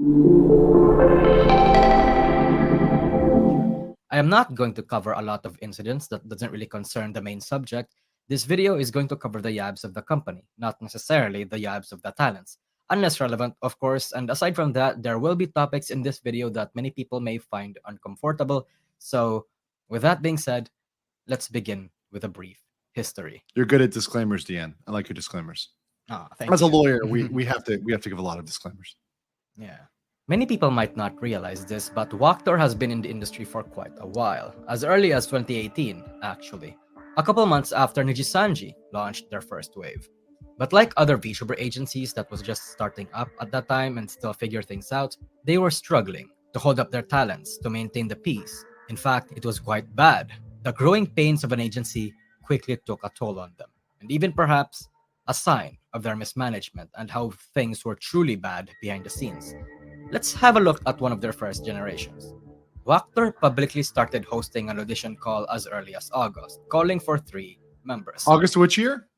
I am not going to cover a lot of incidents that doesn't really concern the main subject. This video is going to cover the yabs of the company, not necessarily the yabs of the talents. Unless relevant, of course, and aside from that, there will be topics in this video that many people may find uncomfortable. So, with that being said, let's begin with a brief history. You're good at disclaimers, Deanne. I like your disclaimers. Thank As you. a lawyer, we have to give a lot of disclaimers. Yeah. Many people might not realize this, but Wactor has been in the industry for quite a while, as early as 2018, actually. A couple months after Nijisanji launched their first wave. But like other VTuber agencies that was just starting up at that time and still figure things out, they were struggling to hold up their talents, to maintain the peace. In fact, it was quite bad. The growing pains of an agency quickly took a toll on them, and even perhaps a sign of their mismanagement and how things were truly bad behind the scenes. Let's have a look at one of their first generations. Wactor publicly started hosting an audition call as early as August, calling for 3 members. August which year?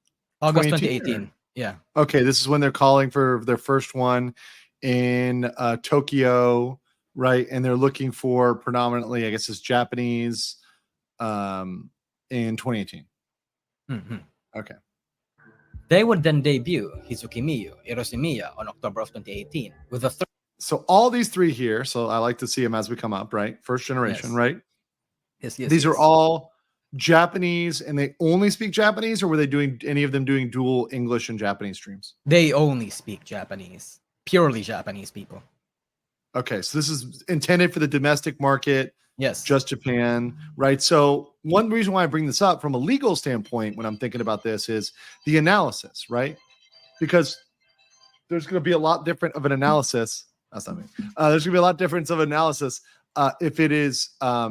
August 2018. Yeah. Okay, this is when they're calling for their first one in Tokyo, right? And they're looking for predominantly, I guess, it's Japanese in 2018. Mm-hmm. Okay. They would then debut Hizukimiyu Hiroshimiya on October of 2018 with a So all these 3 here, so I like to see them as we come up, right? First generation, Yes. right? Yes. These are all Japanese, and they only speak Japanese, or were they doing any of them doing dual English and Japanese streams? They only speak Japanese. Purely Japanese people. Okay, so this is intended for the domestic market. Yes. Just Japan, right? So one reason why I bring this up from a legal standpoint when I'm thinking about this is the analysis, right? Because there's going to be a lot different of an analysis. That's not me. There's going to be a lot difference of analysis if it is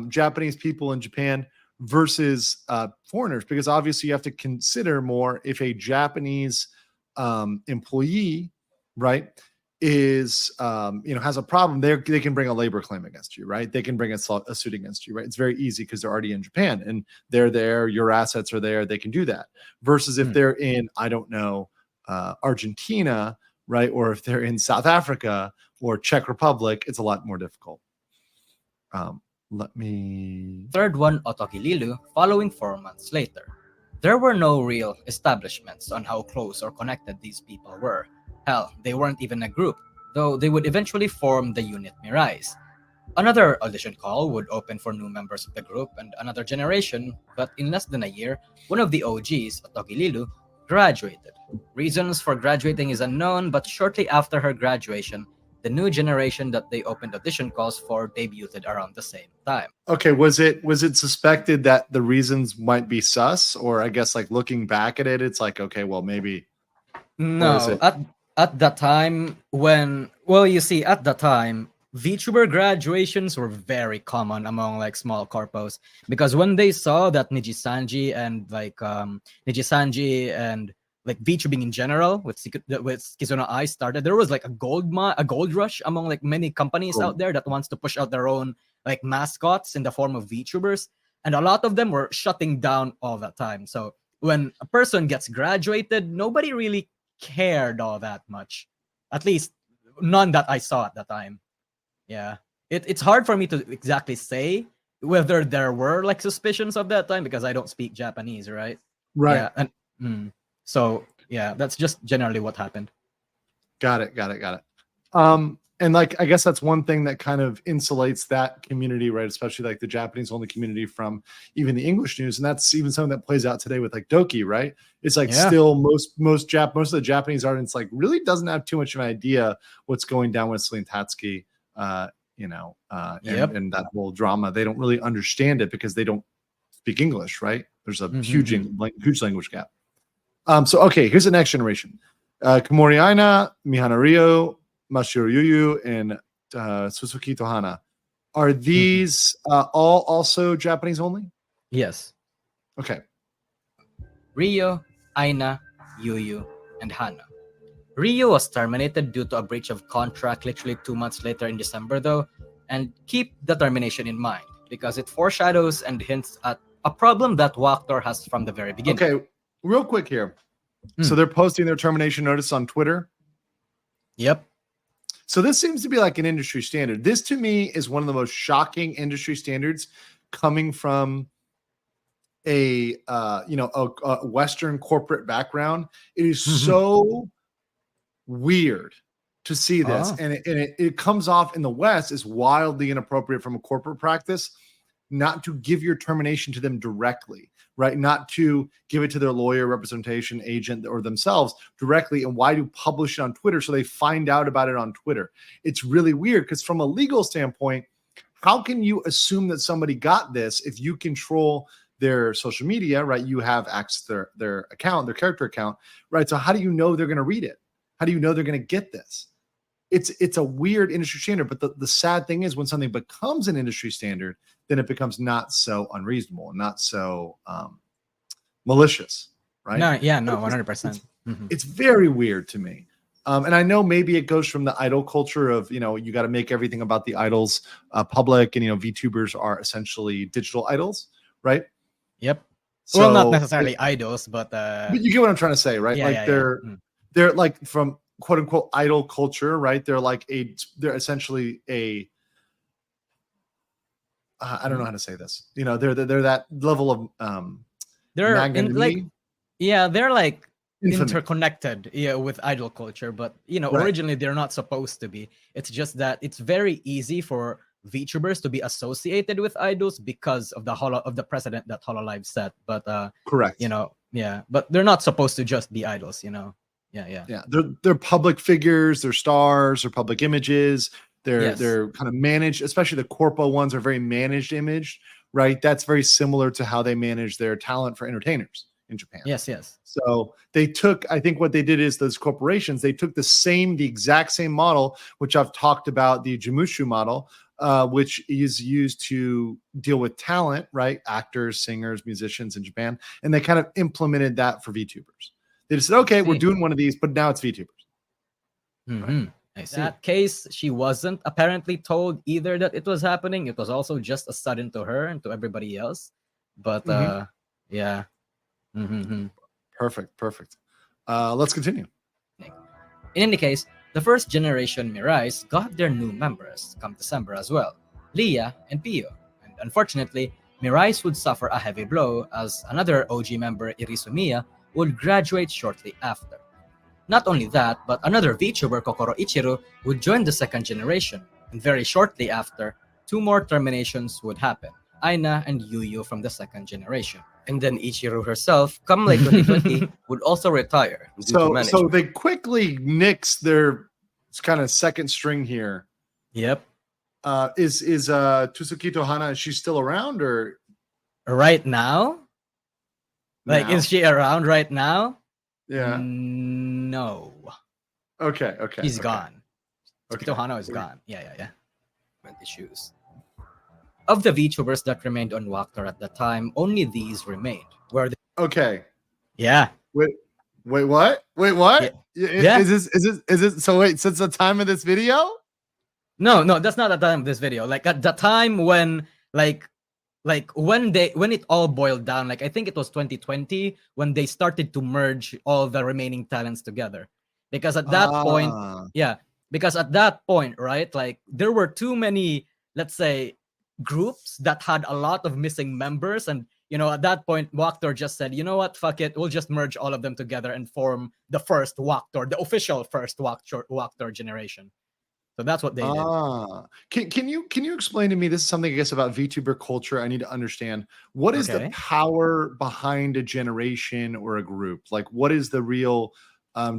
Japanese people in Japan versus foreigners, because obviously you have to consider more if a Japanese employee, right, is has a problem, they can bring a labor claim against you, right? They can bring a suit against you, right? It's very easy because they're already in Japan and they're there, your assets are there, they can do that. Versus if they're in, I don't know, Argentina, right? Or if they're in South Africa or Czech Republic, it's a lot more difficult. Third one, Otokililu, following 4 months later. There were no real establishments on how close or connected these people were. Hell, they weren't even a group, though they would eventually form the unit Mirais. Another audition call would open for new members of the group and another generation, but in less than a year, one of the OGs, Otokililu, graduated. Reasons for graduating is unknown, but shortly after her graduation, the new generation that they opened audition calls for debuted around the same time. Okay, was it suspected that the reasons might be sus, or I guess like looking back at it, it's like, okay, well maybe. No, at the time when, well, you see, at the time, VTuber graduations were very common among like small corpos, because when they saw that Nijisanji and like VTubing in general with Kizuna Eye started, there was like a gold rush among like many companies out there that wants to push out their own like mascots in the form of VTubers, and a lot of them were shutting down all the time. So when a person gets graduated, nobody really cared all that much, at least none that I saw at the time. Yeah, it's hard for me to exactly say whether there were like suspicions of that time because I don't speak Japanese, right? Right. Yeah, and so yeah, that's just generally what happened. Got it. And like, I guess that's one thing that kind of insulates that community, right? Especially like the Japanese only community from even the English news. And that's even something that plays out today with like Doki, right? It's like still most of the Japanese audience like really doesn't have too much of an idea what's going down with Celine Tatsuki, and that whole drama. They don't really understand it because they don't speak English, right? There's a huge language gap. So, okay, here's the next generation. Komori Aina, Mihana Ryo, Mashiro Yuyu, and Suzuki Tohana. Are these all also Japanese only? Yes. Okay. Ryo, Aina, Yuyu, and Hana. Ryo was terminated due to a breach of contract literally 2 months later in December, though, and keep the termination in mind because it foreshadows and hints at a problem that Wactor has from the very beginning. Okay, real quick here. So they're posting their termination notice on Twitter. Yep. So this seems to be like an industry standard. This to me is one of the most shocking industry standards coming from a Western corporate background. It is so weird to see this, and it comes off in the West as wildly inappropriate from a corporate practice, not to give your termination to them directly, right? Not to give it to their lawyer, representation agent, or themselves directly. And why do publish it on Twitter so they find out about it on Twitter? It's really weird because from a legal standpoint, how can you assume that somebody got this if you control their social media, right? You have access to their account, their character account, right? So how do you know they're going to read it? How do you know they're going to get this? It's a weird industry standard, but the sad thing is when something becomes an industry standard, then it becomes not so unreasonable and not so malicious, right? No, yeah, no, 100%. It's very weird to me. And I know maybe it goes from the idol culture of, you got to make everything about the idols public, and, VTubers are essentially digital idols, right? Yep. So, well, not necessarily idols, but you get what I'm trying to say, right? Yeah, they're like from quote unquote idol culture, right? They're essentially a I don't know how to say this. They're that level of they're they're like infinite. Interconnected with idol culture, but Right. originally they're not supposed to be. It's just that it's very easy for VTubers to be associated with idols because of the precedent that HoloLive set. But correct. But they're not supposed to just be idols, Yeah. They're public figures, they're stars, they're public images. They're kind of managed, especially the corpo ones are very managed image, right? That's very similar to how they manage their talent for entertainers in Japan. Yes. So I think what they did is those corporations, they took the exact same model, which I've talked about, the Jumushu model, which is used to deal with talent, right? Actors, singers, musicians in Japan. And they kind of implemented that for VTubers. They just said, okay, we're doing one of these, but now it's VTubers. Right? I see. In that case, she wasn't apparently told either that it was happening. It was also just a sudden to her and to everybody else. But yeah. Perfect. Let's continue. In any case, the first generation Mirais got their new members come December as well, Leah and Pio. And unfortunately, Mirais would suffer a heavy blow as another OG member, Irisumiya, would graduate shortly after. Not only that, but another VTuber, Kokoro Ichiru, would join the second generation, and very shortly after, 2 more terminations would happen, Aina and Yuyu from the second generation. And then Ichiru herself, come late 2020, would also retire. So they quickly nix their kind of second string here. Yep. Is Tsukito Hana, is she still around or? Right now? Like, is she around right now? Yeah. No. Okay. She's gone. Okay. Tsukito Hana is gone. Yeah. Went issues. Of the VTubers that remained on Wactor at the time, only these remained. Okay. Yeah. Wait, what? Yeah. Is this so wait, since the time of this video? No, that's not the time of this video. Like at the time when when it all boiled down, like I think it was 2020 when they started to merge all the remaining talents together. Because at that point, right, like there were too many, let's say, groups that had a lot of missing members, and at that point Wactor just said, you know what, fuck it, we'll just merge all of them together and form the first Wactor, the official first Wactor generation. So that's what they did. Can you explain to me, this is something I guess about VTuber culture I need to understand. What is the power behind a generation or a group? Like what is the real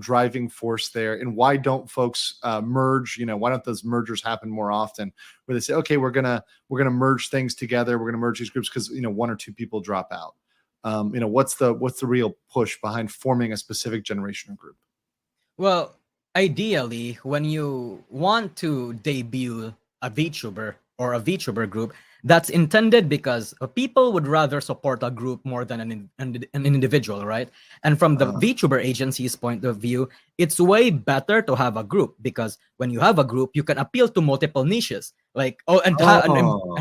driving force there, and why don't folks merge? Why don't those mergers happen more often, where they say, okay, we're gonna merge things together, we're gonna merge these groups because 1 or 2 people drop out. What's the real push behind forming a specific generation or group? Well, ideally, when you want to debut a VTuber or a VTuber group, that's intended because people would rather support a group more than an individual, right? And from the VTuber agency's point of view, it's way better to have a group, because when you have a group, you can appeal to multiple niches, and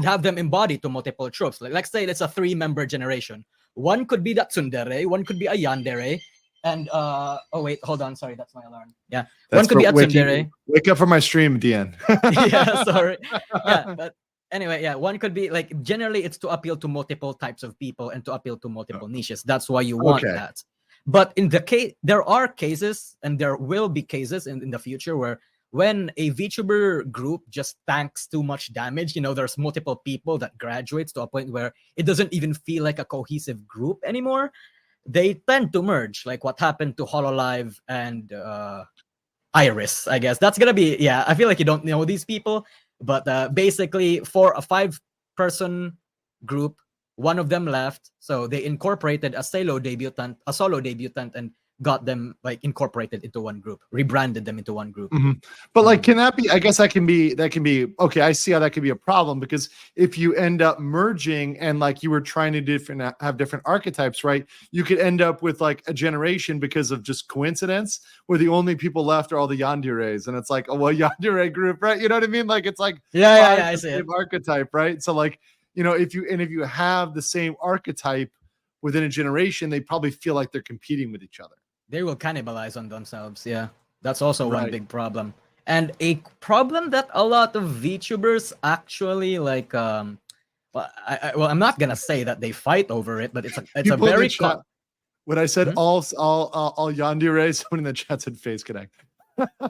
have them embody to multiple tropes. Like let's say it's a 3-member generation. One could be that tsundere, one could be a yandere, And oh wait, hold on, sorry, that's my alarm. Yeah, That's one could be for Atsundere. wake up for my stream, DN. Yeah, sorry. Yeah, but anyway, yeah, one could be like generally it's to appeal to multiple types of people and to appeal to multiple niches. That's why you want Okay. that. But in the case, there are cases, and there will be cases in the future where when a VTuber group just tanks too much damage, there's multiple people that graduates to a point where it doesn't even feel like a cohesive group anymore. They tend to merge, like what happened to HoloLive and Iris, I guess. That's gonna be, yeah, I feel like you don't know these people, but basically for a 5-person group, one of them left, so they incorporated a solo debutant, and got them like incorporated into one group, rebranded them into one group. But like, can that be? I guess that can be okay. I see how that could be a problem, because if you end up merging and like you were trying to have different archetypes, right? You could end up with like a generation because of just coincidence where the only people left are all the yanderes, and it's like, oh well, yandere group, right? You know what I mean? Like it's like I see it. archetype, right? So like, if you have the same archetype within a generation, they probably feel like they're competing with each other. They will cannibalize on themselves. Yeah, that's also one Right. big problem, and a problem that a lot of VTubers actually like. Well, I'm not gonna say that they fight over it, but it's a very. When I said all yandere, someone in the chat said face connect.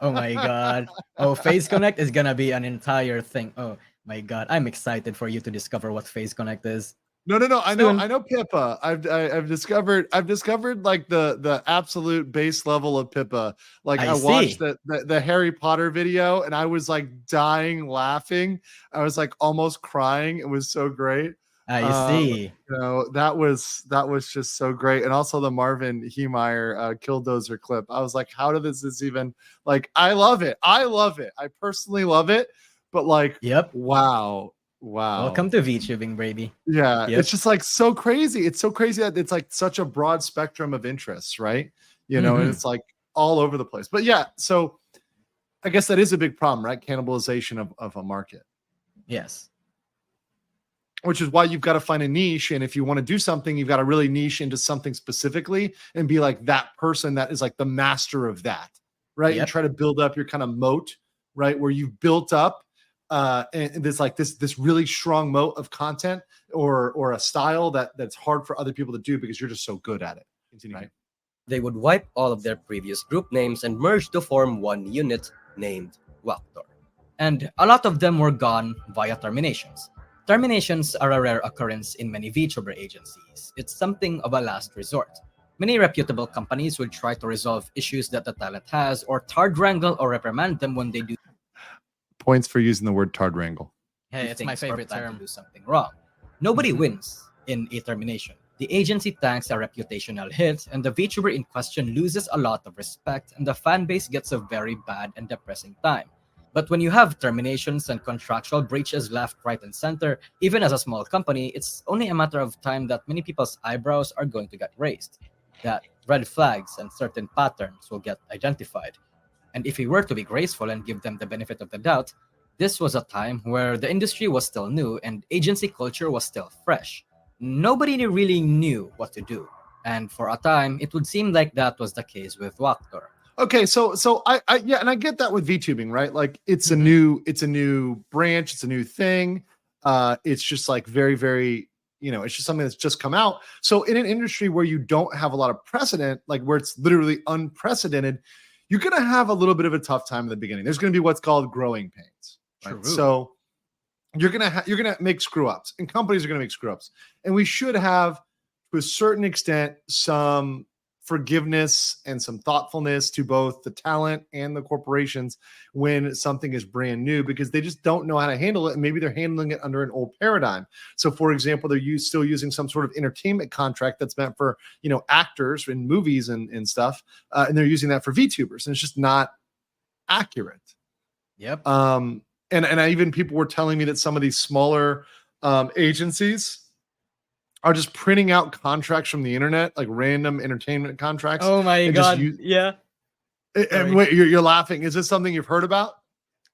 Oh my god! Oh, face connect is gonna be an entire thing. Oh my god, I'm excited for you to discover what face connect is. No. I know Pippa. I've discovered like the absolute base level of Pippa. Like I watched the Harry Potter video and I was like dying laughing. I was like almost crying. It was so great. I see. That was just so great. And also the Marvin Heemeyer Killdozer clip. I was like, how did this even, like, I love it. I personally love it. But like, yep. Wow. Welcome to VTubing, baby. Yeah, yep. It's just like so crazy. It's so crazy that it's like such a broad spectrum of interests, right? And it's like all over the place. But yeah, so I guess that is a big problem, right? Cannibalization of a market. Yes. Which is why you've got to find a niche. And if you want to do something, you've got to really niche into something specifically and be like that person that is like the master of that, right? Yep. And try to build up your kind of moat, right? Where you've built up and there's like this really strong moat of content or a style that's hard for other people to do because you're just so good at it. Continue. Right? They would wipe all of their previous group names and merge to form one unit named Wactor. And a lot of them were gone via terminations. Terminations are a rare occurrence in many VTuber agencies. It's something of a last resort. Many reputable companies would try to resolve issues that the talent has or tard wrangle or reprimand them when they do. Points for using the word tard wrangle. Hey, it's my favorite term. To do something wrong. Nobody wins in a termination. The agency tanks a reputational hit, and the VTuber in question loses a lot of respect, and the fan base gets a very bad and depressing time. But when you have terminations and contractual breaches left, right, and center, even as a small company, it's only a matter of time that many people's eyebrows are going to get raised, that red flags and certain patterns will get identified. And if we were to be graceful and give them the benefit of the doubt, this was a time where the industry was still new and agency culture was still fresh. Nobody really knew what to do. And for a time, it would seem like that was the case with Wactor. Okay, so I yeah, and I get that with VTubing, right? Like it's a new branch, it's a new thing. It's just like very, very, it's just something that's just come out. So in an industry where you don't have a lot of precedent, like where it's literally unprecedented, you're going to have a little bit of a tough time in the beginning. There's going to be what's called growing pains. Right? So you're going to make screw ups, and companies are going to make screw ups. And we should have, to a certain extent, some forgiveness and some thoughtfulness to both the talent and the corporations when something is brand new, because they just don't know how to handle it. And maybe they're handling it under an old paradigm. So for example, they're still using some sort of entertainment contract that's meant for, actors in movies and stuff. And they're using that for VTubers, and it's just not accurate. Yep. And even people were telling me that some of these smaller agencies are just printing out contracts from the internet, like random entertainment contracts. Oh my god! Yeah. And wait, you're laughing. Is this something you've heard about?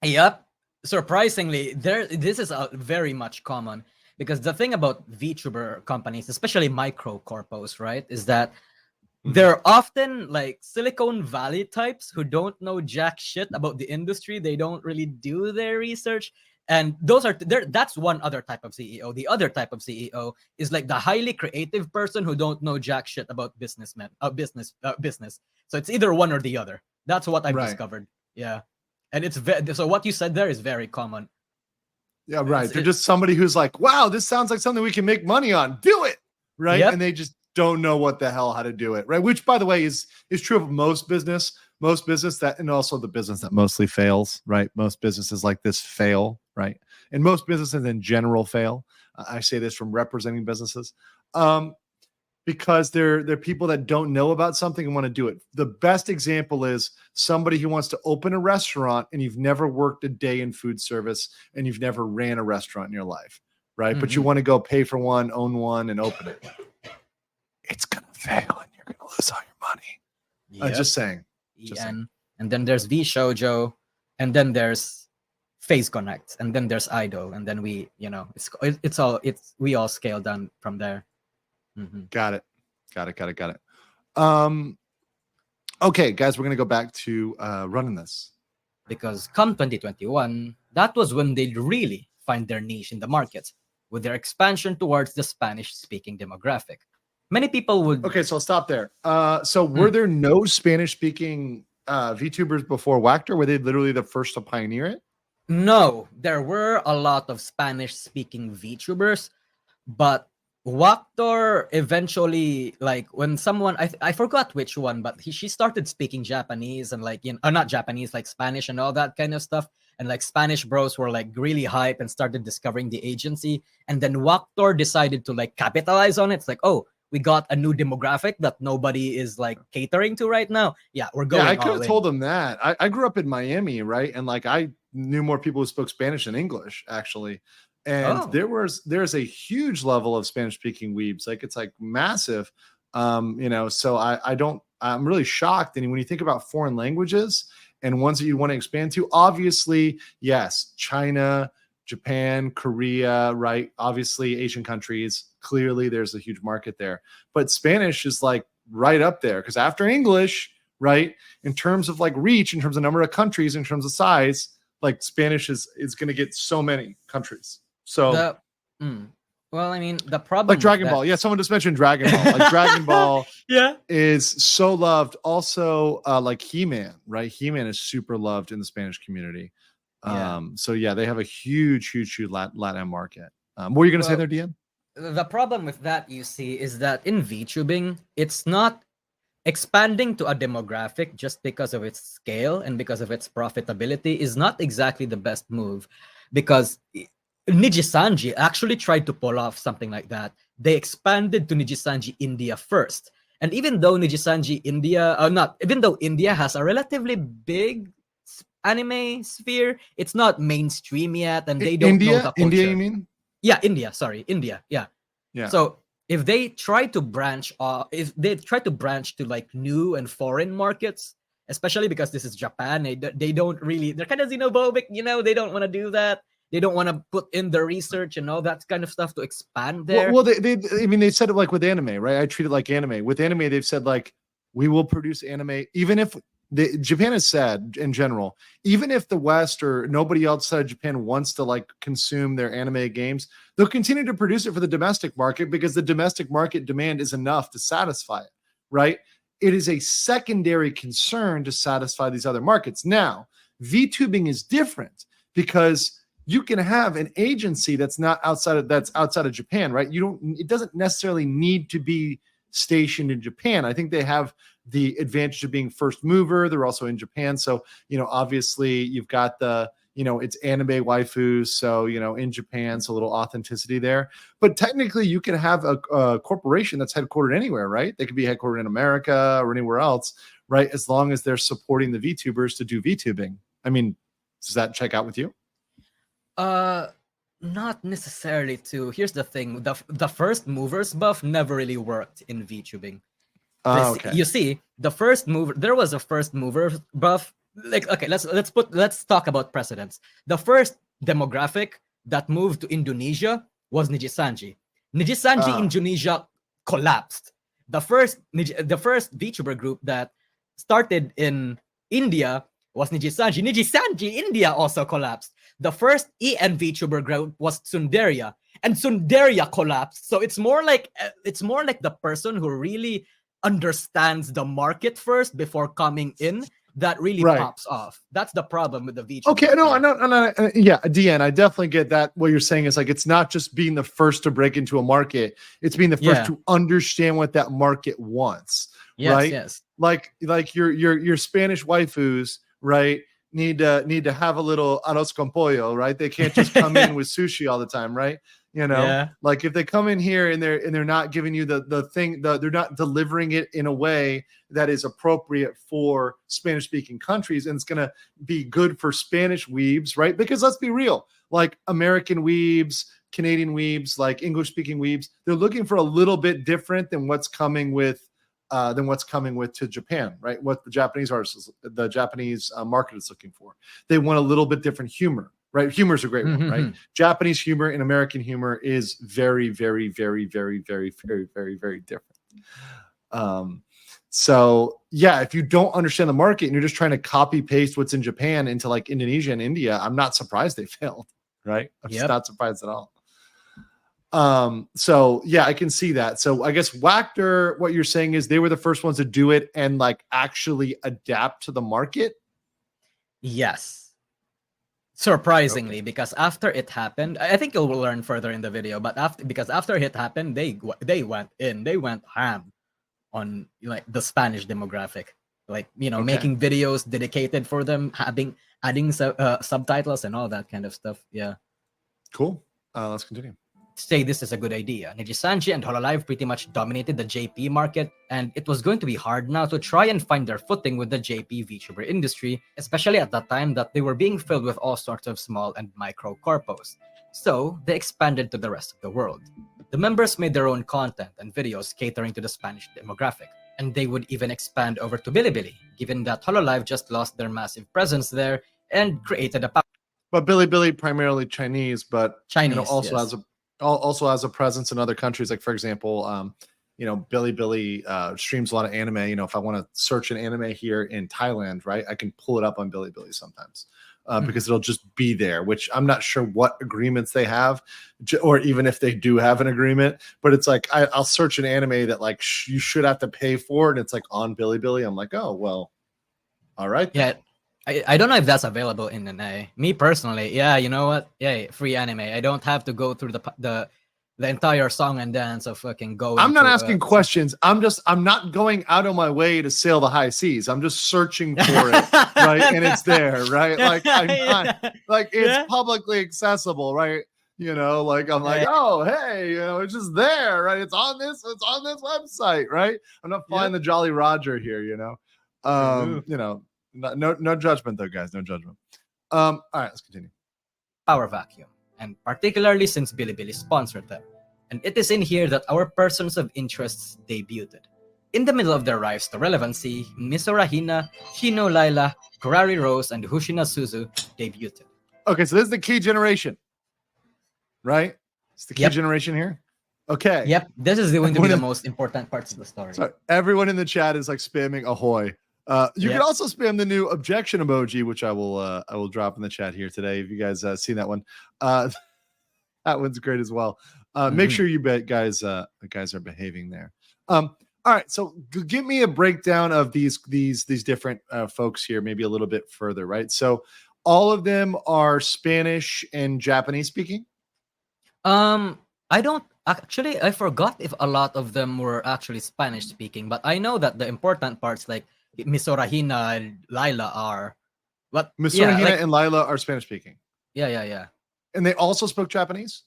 Yep. Surprisingly, this is very much common, because the thing about VTuber companies, especially micro corpos, right, is that They're often like Silicon Valley types who don't know jack shit about the industry. They don't really do their research. And that's one other type of CEO. The other type of CEO is like the highly creative person who don't know jack shit about business. So it's either one or the other. That's what I've Right. discovered. Yeah. And so what you said there is very common. Yeah, right. They're just somebody who's like, wow, this sounds like something we can make money on. Do it. Right. Yep. And they just don't know what the hell how to do it. Right. Which, by the way, is true of most business that, and also the business that mostly fails. Right. Most businesses like this fail. Right. And most businesses in general fail. I say this from representing businesses. Because they're people that don't know about something and want to do it. The best example is somebody who wants to open a restaurant and you've never worked a day in food service and you've never ran a restaurant in your life, right? But you want to go pay for one, own one, and open it. It's going to fail and you're going to lose all your money. Yep. Just saying. And then there's V Shoujo, and then there's Phase Connect, and then there's Idol, and then we all scale down from there. Got it. Okay, guys, we're going to go back to running this. Because come 2021, that was when they'd really find their niche in the market with their expansion towards the Spanish-speaking demographic. Many people would... Okay, so I'll stop there. So were there no Spanish-speaking VTubers before Wactor? Were they literally the first to pioneer it? No, there were a lot of Spanish-speaking VTubers, but Wactor eventually, like when someone, I forgot which one, but she started speaking Japanese and like, not Japanese, like Spanish and all that kind of stuff. And like Spanish bros were like really hype and started discovering the agency. And then Wactor decided to like capitalize on it. It's like, oh, we got a new demographic that nobody is like catering to right now. Yeah, we're going. Yeah, I could have told them that. I grew up in Miami, right? And like I knew more people who spoke Spanish than English, actually. And there's a huge level of Spanish speaking weebs. Like it's like massive. So I'm really shocked. And when you think about foreign languages and ones that you want to expand to, obviously, yes, China, Japan, Korea, right? Obviously Asian countries, clearly there's a huge market there, but Spanish is like right up there because after English, right? In terms of like reach, in terms of number of countries, in terms of size, like Spanish is going to get so many countries. So, well, I mean, the problem like Dragon Ball. Yeah, someone just mentioned Dragon Ball. Like Dragon Ball, is so loved. Also, like He-Man, right? He-Man is super loved in the Spanish community. So yeah, they have a huge Latin market. What were you going to say there, Dian? The problem with that, you see, is that in VTubing, it's not expanding to a demographic just because of its scale and because of its profitability is not exactly the best move, because Nijisanji actually tried to pull off something like that. They expanded to Nijisanji India first. And even though India has a relatively big anime sphere, it's not mainstream yet, and they don't know the culture. India, you mean? Yeah, India. Sorry, India. Yeah. So if they try to branch to like new and foreign markets, especially because this is Japan, they don't really, they're kind of xenophobic, they don't want to do that. They don't want to put in the research and all that kind of stuff to expand there. Well, they said it like with anime, right? I treat it like anime. With anime, they've said like, we will produce anime, even if Japan has said in general, even if the West or nobody outside of Japan wants to like consume their anime games, they'll continue to produce it for the domestic market because the domestic market demand is enough to satisfy it, right? It is a secondary concern to satisfy these other markets. Now, VTubing is different because you can have an agency that's outside of Japan, right? It doesn't necessarily need to be stationed in Japan. I think they have the advantage of being first mover. They're also in Japan. So, obviously you've got it's anime waifus. So, in Japan, so a little authenticity there. But technically you can have a corporation that's headquartered anywhere, right? They could be headquartered in America or anywhere else, right? As long as they're supporting the VTubers to do VTubing. I mean, does that check out with you? Not necessarily too. Here's the thing. The first movers buff never really worked in VTubing. Okay. You see, there was a first mover buff. Like, okay, let's talk about precedents. The first demographic that moved to Indonesia was Nijisanji. Indonesia collapsed. The first VTuber group that started in India was Nijisanji. Nijisanji, India also collapsed. The first EN VTuber group was Sundaria, and Sundaria collapsed. So it's more like the person who really understands the market first before coming in that really Right. pops off. That's the problem with the VTuber. Okay, no, yeah, DN, I definitely get that. What you're saying is like it's not just being the first to break into a market; it's being the first to understand what that market wants. Yes, right? Yes. Like your Spanish waifus, right? Need to have a little arroz con pollo, right? They can't just come in with sushi all the time, right? You know, Yeah. like if they come in here and they're not giving you the thing, they're not delivering it in a way that is appropriate for Spanish speaking countries, and it's gonna be good for Spanish weebs, right? Because let's be real, like American weebs, Canadian weebs, like English speaking weebs, they're looking for a little bit different than what's coming with to Japan, right? What the Japanese artists, the Japanese market is looking for. They want a little bit different humor, right? Humor is a great one, right? Japanese humor and American humor is very, very, very, very, very, very, very, very different. So yeah, if you don't understand the market and you're just trying to copy paste what's in Japan into like Indonesia and India, I'm not surprised they failed, right? I'm just not surprised at all. So yeah, I can see that. So I guess Wactor, what you're saying is they were the first ones to do it and like actually adapt to the market. Yes. Surprisingly, because after it happened, I think you'll learn further in the video, but after it happened, they went ham on like the Spanish demographic, like, you know, making videos dedicated for them, adding subtitles and all that kind of stuff. Yeah. Cool. Let's continue. Say this is a good idea. Nijisanji and Hololive pretty much dominated the JP market, and it was going to be hard now to try and find their footing with the JP VTuber industry, especially at that time that they were being filled with all sorts of small and micro corpos. So they expanded to the rest of the world. The members made their own content and videos catering to the Spanish demographic, and they would even expand over to Bilibili, given that Hololive just lost their massive presence there and created a But Bilibili primarily Chinese, but Chinese, also has a presence in other countries. Like for example, you know, Bilibili streams a lot of anime. You know, if I want to search an anime here in Thailand, right, I can pull it up on Bilibili sometimes because it'll just be there. Which I'm not sure what agreements they have, or even if they do have an agreement. But it's like I'll search an anime that like you should have to pay for, and it's like on Bilibili. I'm like, oh well, all right. Yeah. I don't know if that's available in NA. Me personally, yeah, you know what? Yeah, free anime. I don't have to go through the entire song and dance of fucking going. I'm not asking questions. I'm not going out of my way to sail the high seas. I'm just searching for it, right? And it's there, right? Like it's publicly accessible, right? You know, like I'm like, oh hey, you know, it's just there, right? It's on this website, right? I'm not flying the Jolly Roger here, you know. You know. No judgment though, guys. No judgment. All right, let's continue. Power Vacuum, and particularly since Bilibili sponsored them. And it is in here that our persons of interests debuted. In the middle of their rise to relevancy, Misora Hina, Shino Laila, Kurari Rose, and Hushina Suzu debuted. Okay, so this is the key generation, right? It's the key generation here. Okay. Yep, this is going to be the most important parts of the story. So everyone in the chat is like spamming ahoy. You can also spam the new objection emoji, which I will drop in the chat here today. If you guys seen that one, that one's great as well. Make sure you guys are behaving there. All right, so give me a breakdown of these different folks here, maybe a little bit further, right? So all of them are Spanish and Japanese speaking. I forgot if a lot of them were actually Spanish speaking, but I know that the important parts like Misora Hina and Laila are. What? Misora Hina and Laila are Spanish speaking. Yeah. And they also spoke Japanese?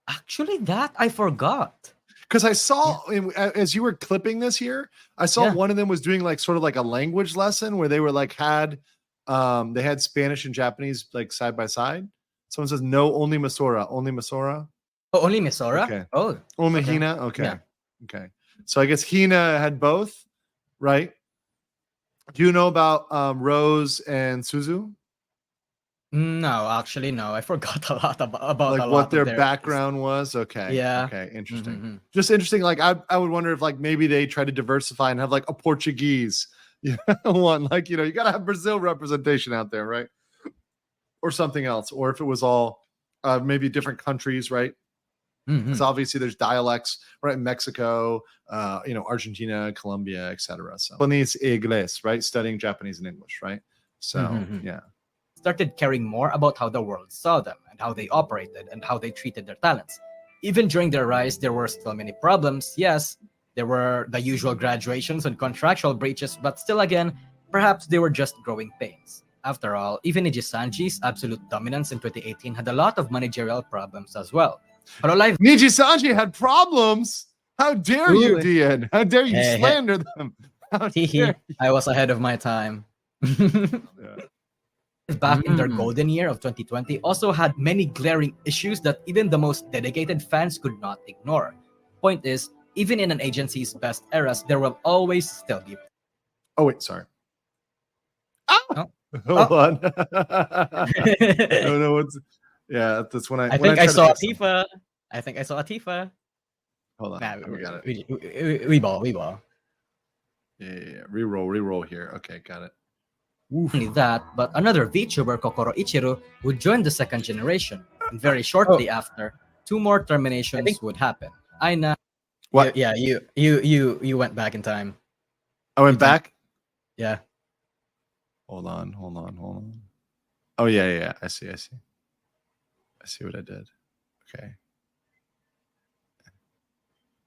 Actually, that I forgot. Because I saw, as you were clipping this here, I saw one of them was doing like sort of like a language lesson where they were like they had Spanish and Japanese like side by side. Someone says, no, only Misora. Only Misora? Oh, only Misora? Okay. Oh. Only Hina? Okay. Yeah. Okay. So I guess Hina had both. Right? Do you know about Rose and Suzu? No, actually, no. I forgot a lot about Like a what lot of their their. background was? Okay. Yeah. Okay. Interesting. Mhm. Just interesting. Like I would wonder if like maybe they try to diversify and have like a Portuguese one. Like, you gotta have Brazil representation out there, right? Or something else. Or if it was all maybe different countries, right? Because Mhm. obviously there's dialects, right? Mexico, Argentina, Colombia, etc. So Japanese English, right? Studying Japanese and English, right? So Mhm. yeah. Started caring more about how the world saw them and how they operated and how they treated their talents. Even during their rise, there were still many problems. Yes, there were the usual graduations and contractual breaches, but still again, perhaps they were just growing pains. After all, even Nijisanji's absolute dominance in 2018 had a lot of managerial problems as well. Hololive. Nijisanji had problems. How dare you, Ooh, DN? How dare you hey, hey, slander them? How hee, dare I was ahead of my time. you? Back in their Mm. golden year of 2020 also had many glaring issues that even the most dedicated fans could not ignore. Point is, even in an agency's best eras, there will always still be. Oh, wait, sorry. Ah! Oh, Hold oh. on. I No, what's that's when I think I try to saw think a of something. Tifa. I think I saw a Tifa. Hold on. Nah, We got it. we ball, we ball. Yeah. Reroll here. Okay, got it. Not only that, but another VTuber, Kokoro Ichiru, would join the second generation. And very shortly Oh, after, two more I terminations think would happen. Aina, What? yeah, you went back in time. I You went time, back? yeah. Hold on. Oh, yeah. I see. I see what I did. Okay.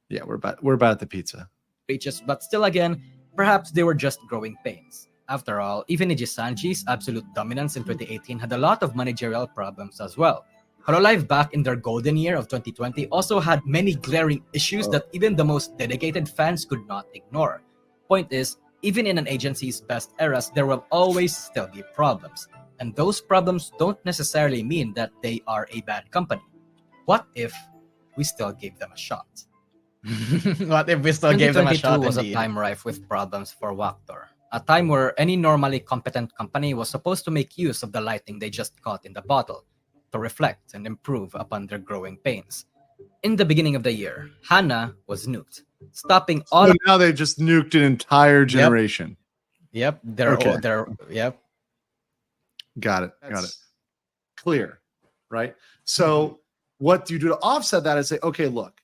Yeah, we're about at the pizza. Reaches, but still again, perhaps they were just growing pains. After all, even Nijisanji's absolute dominance in 2018 had a lot of managerial problems as well. Hololive back in their golden year of 2020 also had many glaring issues oh, that even the most dedicated fans could not ignore. Point is, even in an agency's best eras, there will always still be problems. And those problems don't necessarily mean that they are a bad company. What if we still gave them a shot? What if we still gave them a 2022 Oh, shot was a indeed. time rife with problems for Wactor. A time where any normally competent company was supposed to make use of the lightning they just caught in the bottle to reflect and improve upon their growing pains. In the beginning of the year, Hana was nuked, stopping all. So now they've just nuked an entire Yep, generation. yep, Okay. yep. Got it. Clear, right? So what do you do to offset that is say, okay, look,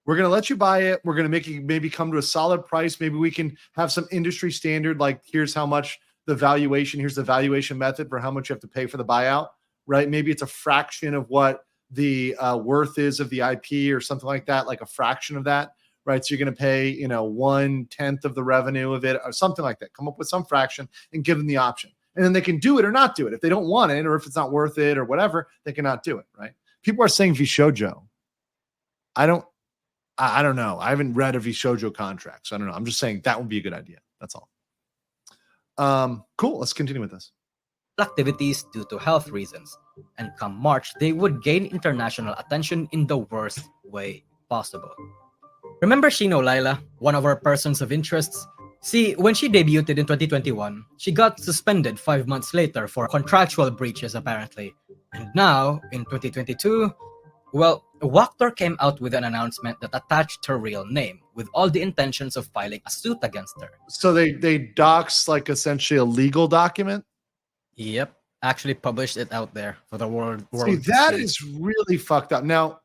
we're going to let you buy it. We're going to make it maybe come to a solid price. Maybe we can have some industry standard, like here's how much the valuation, here's the valuation method for how much you have to pay for the buyout, right? Maybe it's a fraction of what the worth is of the IP or something like that, like a fraction of that, right? So you're going to pay, 1/10 of the revenue of it or something like that. Come up with some fraction and give them the option. And then they can do it or not do it. If they don't want it or if it's not worth it or whatever, they cannot do it, right? People are saying Vishojo. I don't know. I haven't read a Vishojo contract, so I don't know. I'm just saying that would be a good idea. That's all. Cool. Let's continue with this. Activities due to health reasons. And come March, they would gain international attention in the worst way possible. Remember Shino Lila, one of our persons of interests? See, when she debuted in 2021, she got suspended 5 months later for contractual breaches apparently. And now, in 2022, well, Wactor came out with an announcement that attached her real name, with all the intentions of filing a suit against her. So they dox like essentially a legal document. Yep, actually published it out there for the world See, to that see. is really fucked up. Now,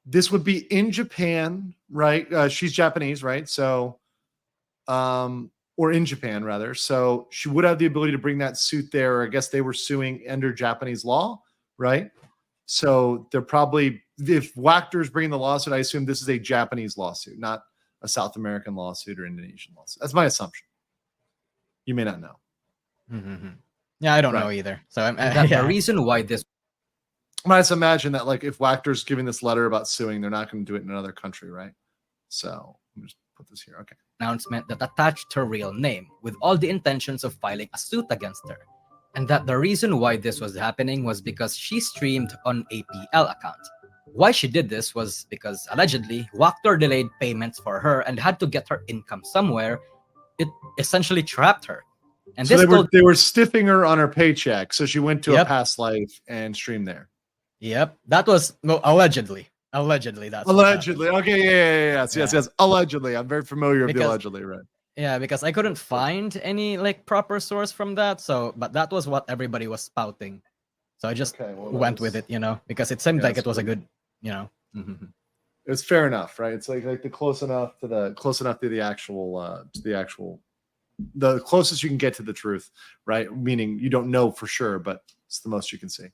this would be in Japan, right? She's Japanese, right? So, or in Japan rather. So she would have the ability to bring that suit there. I guess they were suing under Japanese law, right? So they're probably, if Wactor's bringing the lawsuit, I assume this is a Japanese lawsuit, not a South American lawsuit or Indonesian lawsuit. That's my assumption. You may not know. Mm-hmm. Yeah, I don't know Right. either. So I'm, And that yeah. the reason why this, I just imagine that like if Wactor's giving this letter about suing, they're not going to do it in another country, right? So let me just put this here. Okay. Announcement that attached her real name, with all the intentions of filing a suit against her. And that the reason why this was happening was because she streamed on a PL account. Why she did this was because allegedly Wactor delayed payments for her and had to get her income somewhere. It essentially trapped her. And So this told they were stiffing her on her paycheck, so she went to a Yep. past life and streamed there. Yep, that was allegedly. Allegedly, that's what happened. Allegedly. Okay, yes. Yeah. Allegedly. I'm very familiar with the Because- allegedly, right? Yeah, because I couldn't find any like proper source from that. So, but that was what everybody was spouting. So I just Okay, well, went with it, because it seemed Yeah, like it that's was a good. good, mhm. It's fair enough, right? It's like the close enough to the the closest you can get to the truth, right? Meaning you don't know for sure, but it's the most you can see.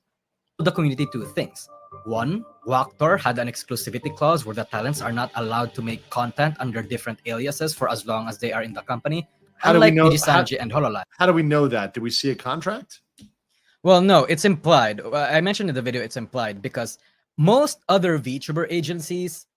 The community two things. One, Wactor had an exclusivity clause where the talents are not allowed to make content under different aliases for as long as they are in the company. How do we Unlike know- Nijisanji and Hololive. How do we know that? Did we see a contract? Well, no, it's implied. I mentioned in the video it's implied because most other VTuber agencies,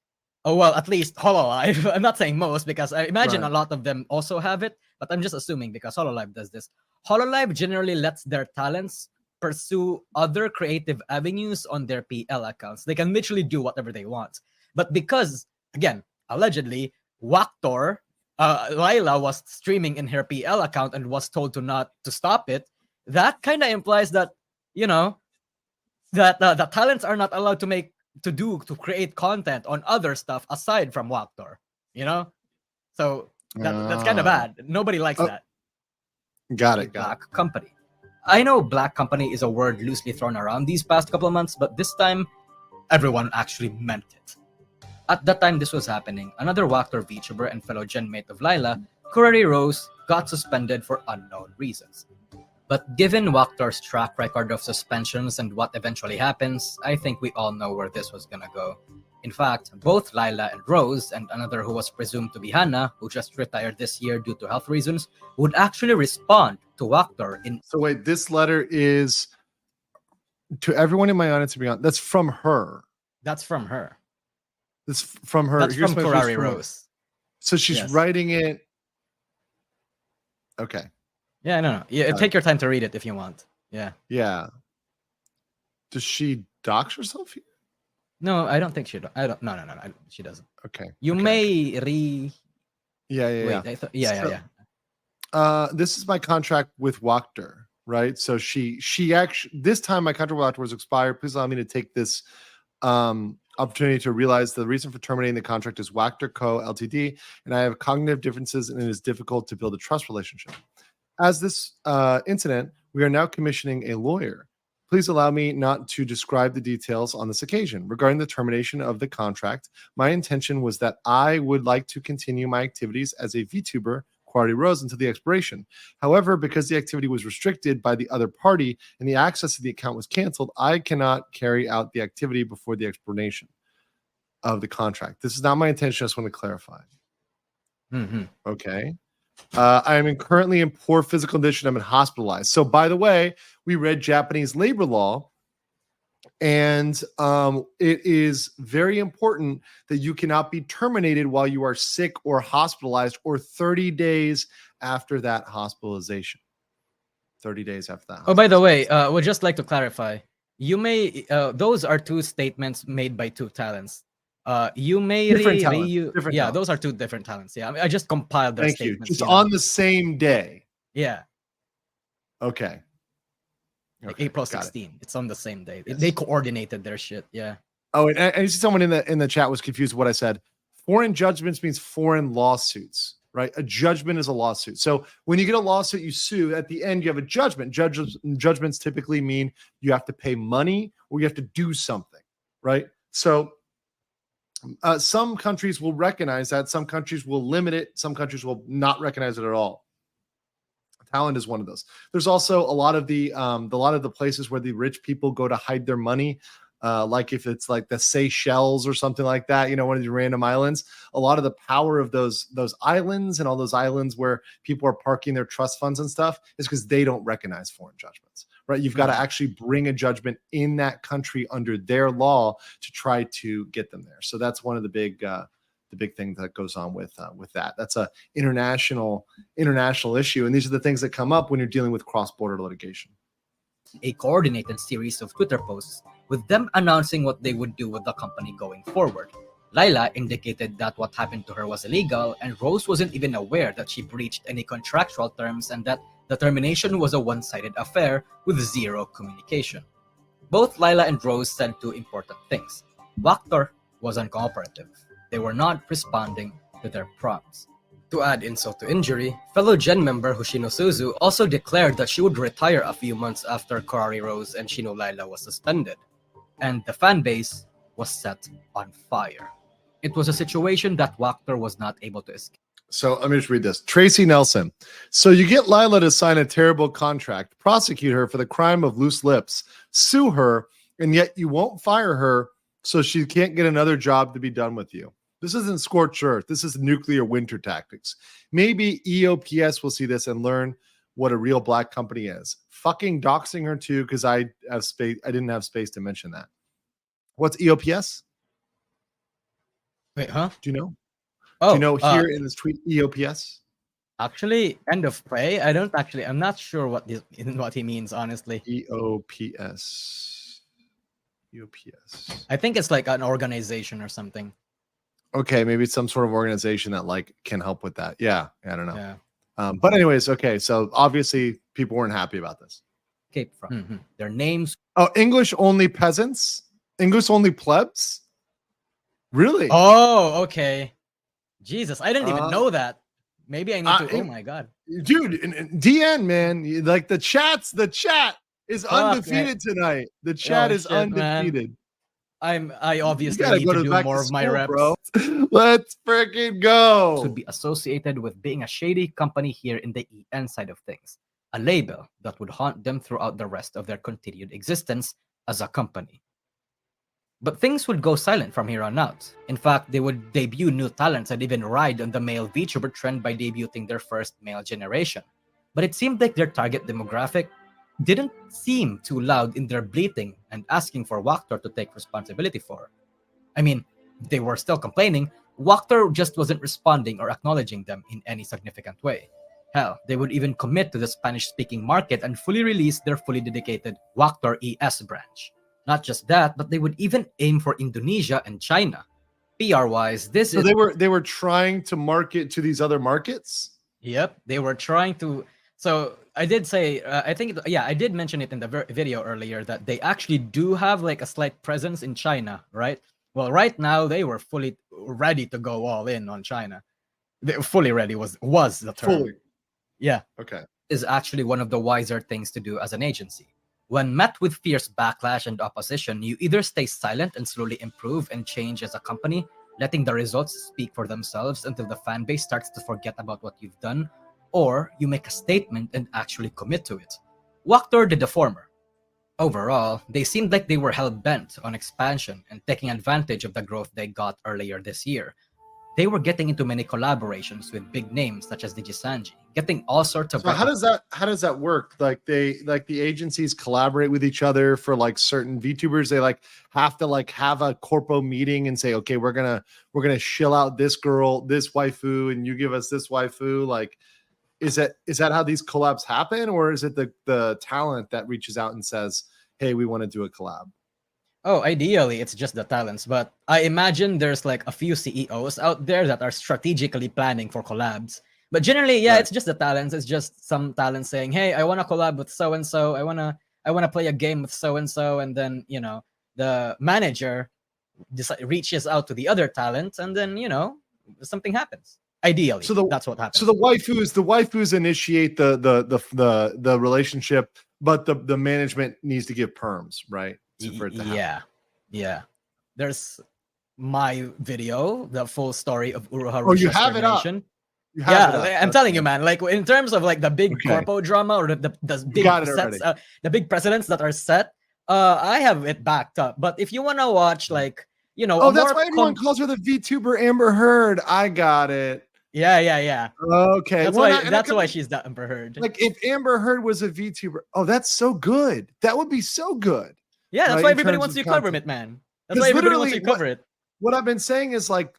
at least Hololive, I'm not saying most because I imagine Right. a lot of them also have it, but I'm just assuming because Hololive does this. Hololive generally lets their talents pursue other creative avenues on their PL accounts. They can literally do whatever they want. But because, again, allegedly, Wactor, Lila was streaming in her PL account and was told to stop it, that kind of implies that, that the talents are not allowed to create content on other stuff aside from Wactor, So that's kind of bad. Nobody likes Oh, that. Got it. Black company. I know black company is a word loosely thrown around these past couple of months, but this time everyone actually meant it. At the time this was happening, another Wactor VTuber and fellow genmate of Lila, Kurari Rose, got suspended for unknown reasons. But given Wactor's track record of suspensions and what eventually happens, I think we all know where this was gonna go. In fact, both Lila and Rose, and another who was presumed to be Hannah, who just retired this year due to health reasons, would actually respond to Wactor in... So wait, this letter is to everyone in my audience. To be honest, that's from her. That's from her. That's from her. That's Here's from my first Kurari one. Rose. So she's Yes. writing it. Okay. Yeah, no. Yeah, Got take your time to read it if you want. Yeah. Yeah. Does she dox herself here? No, I don't think she. No. She doesn't. Okay. You okay, may Yeah. Wait, So- yeah. This is my contract with Wactor, right? So she actually, this time my contract with Wactor was expired. Please allow me to take this opportunity to realize the reason for terminating the contract is Wactor Co. Ltd. and I have cognitive differences and it is difficult to build a trust relationship. As this incident, we are now commissioning a lawyer. Please allow me not to describe the details on this occasion. Regarding the termination of the contract, my intention was that I would like to continue my activities as a VTuber, Quarry Rose, until the expiration. However, because the activity was restricted by the other party and the access to the account was canceled, I cannot carry out the activity before the expiration of the contract. This is not my intention. I just want to clarify. Okay. I am currently in poor physical condition. I'm hospitalized. So, by the way, we read Japanese labor law, and it is very important that you cannot be terminated while you are sick or hospitalized, or 30 days after that hospitalization. 30 days after that. Oh, by the way, would just like to clarify. You may those are two statements made by two talents. You may Different talents, different yeah, talents. those are two different talents. Yeah, I just compiled their Thank you. statements. Just you know. on the same day. Yeah, Okay. like Okay, April got it. 16. It's on the same day. Yes. They coordinated their shit. Yeah. Oh, and I see someone in the chat was confused with what I said. Foreign judgments means foreign lawsuits, right? A judgment is a lawsuit. So when you get a lawsuit, you sue. At the end, you have a judgment. Judgments typically mean you have to pay money or you have to do something, right? So some countries will recognize that. Some countries will limit it. Some countries will not recognize it at all. Thailand is one of those. There's also a lot of the places where the rich people go to hide their money. Like if it's like the Seychelles or something like that, one of the random islands. A lot of the power of those islands and all those islands where people are parking their trust funds and stuff is because they don't recognize foreign judgments, right? You've got to actually bring a judgment in that country under their law to try to get them there. So that's one of the big things that goes on with that. That's a international issue, and these are the things that come up when you're dealing with cross-border litigation. A coordinated series of Twitter posts with them announcing what they would do with the company going forward. Lila indicated that what happened to her was illegal, and Rose wasn't even aware that she breached any contractual terms and that the termination was a one-sided affair with zero communication. Both Lila and Rose said two important things. Wactor was uncooperative. They were not responding to their prompts. To add insult to injury, fellow Gen member Hoshino Suzu also declared that she would retire a few months after Korari Rose and Shino Lila was suspended, and the fanbase was set on fire. It was a situation that Wactor was not able to escape. So let me just read this. Tracy Nelson. So you get Lila to sign a terrible contract, prosecute her for the crime of loose lips, sue her, and yet you won't fire her so she can't get another job to be done with you. This isn't scorched earth. This is nuclear winter tactics. Maybe EOPS will see this and learn what a real black company is. Fucking doxing her too, because I didn't have space to mention that. What's EOPS? Wait, huh? Do you know? Oh, Do you know here in this tweet EOPS? Actually, end of play. I'm not sure what he means, honestly. EOPS. EOPS. I think it's like an organization or something. Okay, maybe it's some sort of organization that like can help with that. Yeah, I don't know. Yeah. But anyways, okay. So obviously people weren't happy about this. Cape from their names. Oh, English only peasants? English only plebs? Really? Oh, okay. Jesus, I didn't even know that. Maybe I need to. Oh my god, dude, DN man, like the chat is undefeated tonight. The chat is undefeated. Man. I obviously need to do more of my reps. Bro. Let's freaking go. Would be associated with being a shady company here in the EN side of things, a label that would haunt them throughout the rest of their continued existence as a company. But things would go silent from here on out. In fact, they would debut new talents and even ride on the male VTuber trend by debuting their first male generation. But it seemed like their target demographic didn't seem too loud in their bleating and asking for Wactor to take responsibility for. I mean, they were still complaining. Wactor just wasn't responding or acknowledging them in any significant way. Hell, they would even commit to the Spanish-speaking market and fully release their fully dedicated Wactor ES branch. Not just that, but they would even aim for Indonesia and China. PR-wise, so they were trying to market to these other markets? Yep, they were trying to. So I did say, I did mention it in the video earlier that they actually do have like a slight presence in China, right? Well, right now they were fully ready to go all in on China. They fully ready was the term. Fully. Yeah. Okay. Is actually one of the wiser things to do as an agency. When met with fierce backlash and opposition, you either stay silent and slowly improve and change as a company, letting the results speak for themselves until the fan base starts to forget about what you've done, or you make a statement and actually commit to it. Wactor did the former. Overall, they seemed like they were hell-bent on expansion and taking advantage of the growth they got earlier this year. They were getting into many collaborations with big names such as Nijisanji, getting all sorts of. So how does that work? Like the agencies collaborate with each other for like certain VTubers. They like have to like have a corpo meeting and say, okay, we're gonna shill out this girl, this waifu, and you give us this waifu. Like, is that how these collabs happen, or is it the talent that reaches out and says, hey, we want to do a collab? Oh, ideally, it's just the talents, but I imagine there's like a few CEOs out there that are strategically planning for collabs. But generally, right. It's just the talents. It's just some talent saying, "Hey, I want to collab with so and so. I wanna play a game with so and so," and then the manager reaches out to the other talent, and then something happens. Ideally, that's what happens. So the waifus initiate the relationship, but the management needs to give perms, right? Yeah. There's my video, the full story of Uruha. Oh, you have it up. I'm telling you, man. Like in terms of like the big corpo drama or the big sets, the big precedents that are set, I have it backed up. But if you want to watch, like that's why everyone calls her the VTuber Amber Heard. I got it. Yeah. Okay. That's why she's the Amber Heard. Like if Amber Heard was a VTuber, that's so good. That would be so good. Yeah, that's why everybody wants to cover it, man. That's why everybody wants to cover it. What I've been saying is like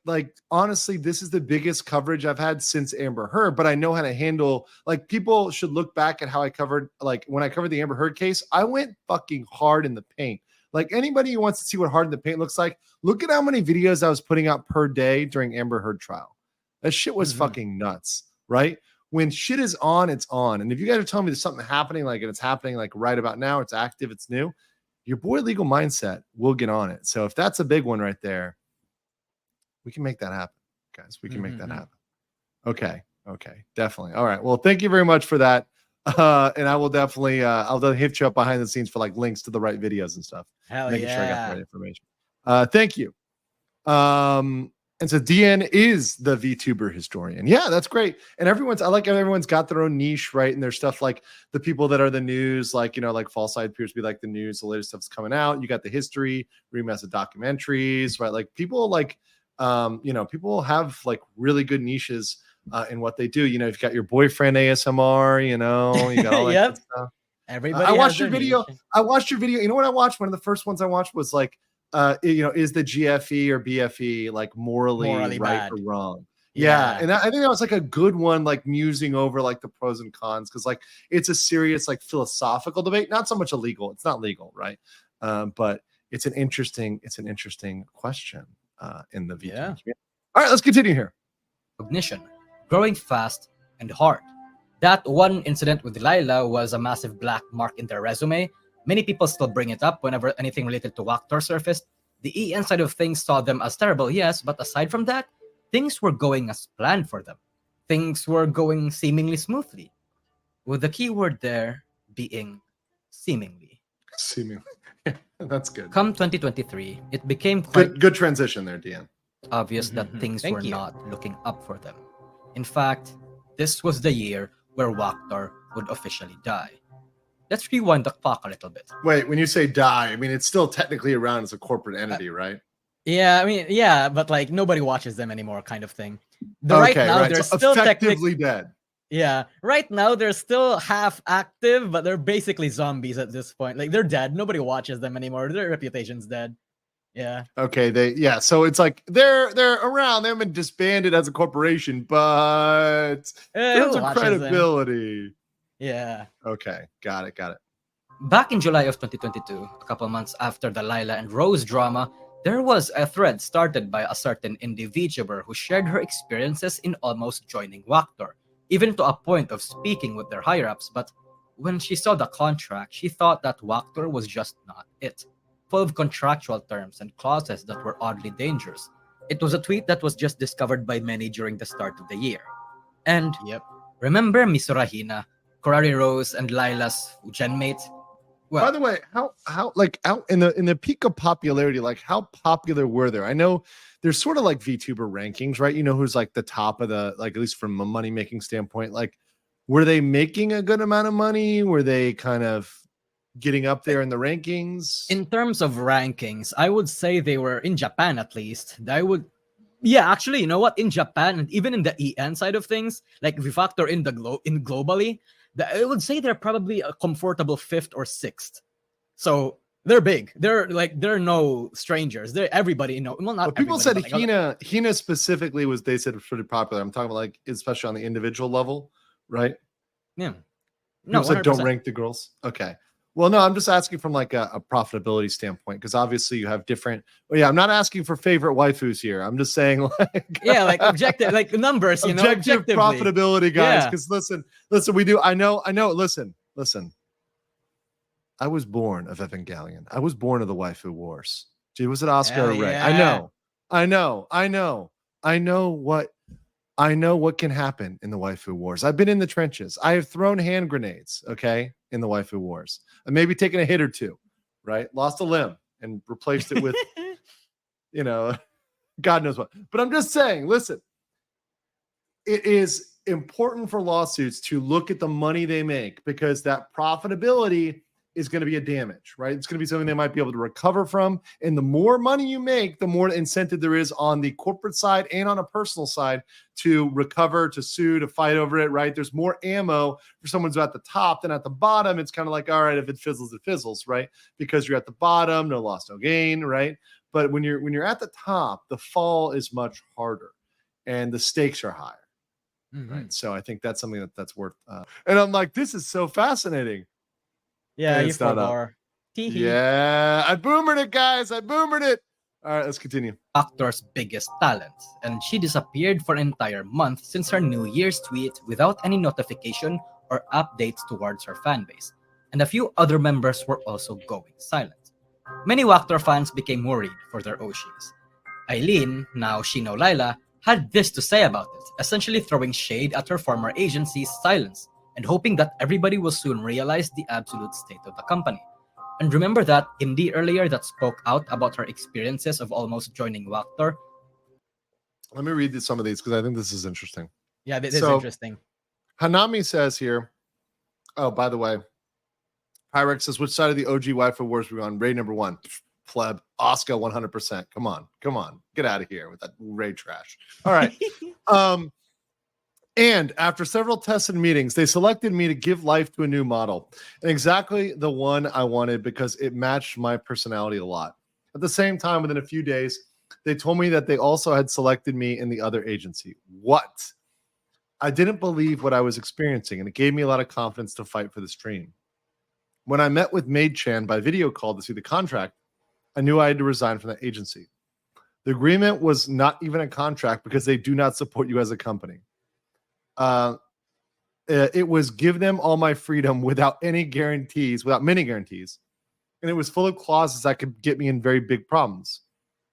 honestly, this is the biggest coverage I've had since Amber Heard, but I know how to handle, like, people should look back at how I covered, like when I covered the Amber Heard case, I went fucking hard in the paint. Like anybody who wants to see what hard in the paint looks like, look at how many videos I was putting out per day during Amber Heard trial. That shit was fucking nuts, right? when shit is on, it's on. And if you guys are telling me there's something happening, like, and it's happening like right about now, it's active, it's new, your boy Legal Mindset will get on it. So if that's a big one right there, we can make that happen, guys. We can make that happen. Okay. Definitely. All right. Well, thank you very much for that. And I will definitely, I'll hit you up behind the scenes for like links to the right videos and stuff. Hell Making sure I got the yeah. right information. Thank you. And so DN is the VTuber historian. Yeah, that's great. And I like how everyone's got their own niche, right? And there's stuff like the people that are the news, like, like Fall Side appears to be like the news, the latest stuff's coming out. You got the history, Remas of documentaries, right? Like people like, people have like really good niches in what they do. You've got your boyfriend ASMR, you got all that good stuff. Everybody I has watched your their video. niche. I watched your video. You know what I watched? One of the first ones I watched was like, is the GFE or BFE like morally right bad or wrong? Yeah. And I think that was like a good one, like musing over like the pros and cons, because like it's a serious like philosophical debate, not so much illegal. It's not legal, right? But it's an interesting question in the VTuber community. All right, let's continue here. Recognition, growing fast and hard. That one incident with Delilah was a massive black mark in their resume. Many people still bring it up whenever anything related to Wactor surfaced. The EN side of things saw them as terrible, yes, but aside from that, things were going as planned for them. Things were going seemingly smoothly, with the key word there being seemingly. Seemingly. That's good. Come 2023, it became quite Good transition there, Deanne. obvious that things were not looking up for them. In fact, this was the year where Wactor would officially die. Let's rewind the clock a little bit. Wait, when you say die, I mean, it's still technically around as a corporate entity, right? Yeah, I mean, yeah, but like nobody watches them anymore, kind of thing. Right now, they're so still effectively dead. Yeah, right now they're still half active, but they're basically zombies at this point. Like they're dead. Nobody watches them anymore. Their reputation's dead. Yeah. Okay. So it's like they're around. They haven't been disbanded as a corporation, but in terms of credibility. Yeah. Okay. Got it. Back in July of 2022, a couple months after the Lila and Rose drama, there was a thread started by a certain indie VTuber who shared her experiences in almost joining Wactor, even to a point of speaking with their higher-ups. But when she saw the contract, she thought that Wactor was just not it, full of contractual terms and clauses that were oddly dangerous. It was a tweet that was just discovered by many during the start of the year. And remember Misora Hina, Corari Rose, and Lila's genmate? Well, by the way, how in the peak of popularity, like how popular were they? I know there's sort of like VTuber rankings, right? Who's like the top of the, like, at least from a money making standpoint, like were they making a good amount of money? Were they kind of getting up there in the rankings? In terms of rankings, I would say they were in Japan at least. Actually, you know what? In Japan and even in the EN side of things, like if we factor in globally, I would say they're probably a comfortable 5th or 6th. So they're big. They're no strangers. They're everybody, well, not but people said like, Hina specifically they said was pretty popular. I'm talking about like especially on the individual level, right? Yeah. No, People said don't rank the girls. Okay. Well, no, I'm just asking from like a profitability standpoint, because obviously you have different. Well, yeah, I'm not asking for favorite waifus here. I'm just saying like like objective, like numbers, objective profitability, guys. Because listen, we do. I know. Listen. I was born of Evangelion. I was born of the waifu wars. Gee, was it Oscar or Ray? Yeah. I know what can happen in the waifu wars. I've been in the trenches. I have thrown hand grenades, okay, in the waifu wars. I maybe taken a hit or two, right? Lost a limb and replaced it with, God knows what. But I'm just saying, listen, it is important for lawsuits to look at the money they make, because that profitability is going to be a damage, right? It's going to be something they might be able to recover from. And the more money you make, the more incentive there is on the corporate side and on a personal side to recover, to sue, to fight over it, right? There's more ammo for someone who's at the top than at the bottom. It's kind of like, all right, if it fizzles, right? Because you're at the bottom, no loss, no gain, right? But when you're at the top, the fall is much harder and the stakes are higher. Right. So I think that's something that's worth. And I'm like, this is so fascinating. Yeah, it's not up. Yeah, I boomered it, guys. I boomered it. All right, let's continue. Wactor's biggest talents, and she disappeared for an entire month since her New Year's tweet without any notification or updates towards her fanbase, and a few other members were also going silent. Many Wactor fans became worried for their Oshis. Eileen, now Shino Laila, had this to say about it, essentially throwing shade at her former agency's silence and hoping that everybody will soon realize the absolute state of the company. And remember that indie earlier that spoke out about her experiences of almost joining Wactor? Let me read some of these because I think this is interesting. Yeah, this is interesting. Hanami says here, oh, by the way, Pyrex says, which side of the OG waifu wars were we on? Raid number 1. Pleb, Oscar 100%. Come on. Get out of here with that raid trash. All right. And after several tests and meetings, they selected me to give life to a new model. And exactly the one I wanted because it matched my personality a lot. At the same time, within a few days, they told me that they also had selected me in the other agency. What? I didn't believe what I was experiencing, and it gave me a lot of confidence to fight for this dream. When I met with Maid-chan by video call to see the contract, I knew I had to resign from that agency. The agreement was not even a contract because they do not support you as a company. It was give them all my freedom without any guarantees, without many guarantees. And it was full of clauses that could get me in very big problems,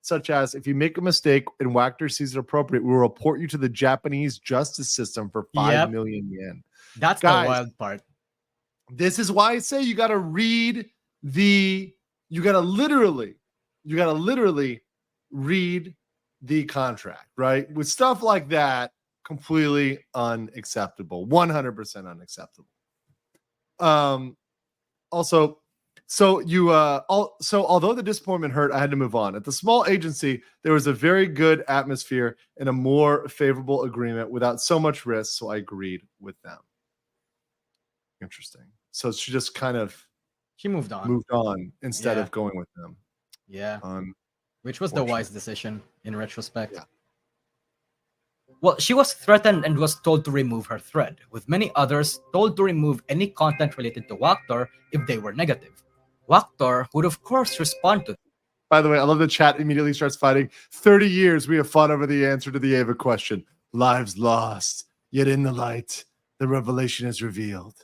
such as if you make a mistake and Wactor sees it appropriate, we will report you to the Japanese justice system for 5 million yen. That's the wild part. This is why I say you got to read you got to literally read the contract, right? With stuff like that, completely unacceptable, 100% unacceptable. Also, although the disappointment hurt, I had to move on. At the small agency, there was a very good atmosphere and a more favorable agreement without so much risk, so I agreed with them. Interesting. So she just kind of moved on instead of going with them. Yeah. Which was the wise decision in retrospect. Yeah. Well, she was threatened and was told to remove her thread, with many others told to remove any content related to Wactor if they were negative. Wactor would of course respond to. By the way, I love the chat immediately starts fighting. 30 years we have fought over the answer to the Ava question. Lives lost, yet in the light, the revelation is revealed.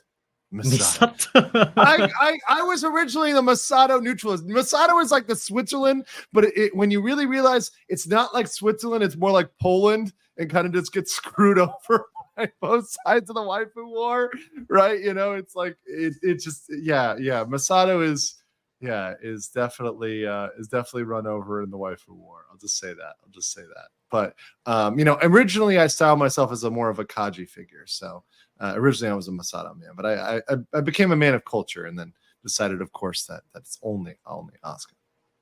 Masada. I was originally the Masada neutralist. Masada was like the Switzerland, but when you really realize it's not like Switzerland, it's more like Poland and kind of just gets screwed over by both sides of the waifu war, right? You know, it's like it just Masada is definitely run over in the waifu war. I'll just say that. But originally I styled myself as more of a Kaji figure, so. Originally, I was a Masada man, but I became a man of culture and then decided, of course, that it's only Asuka.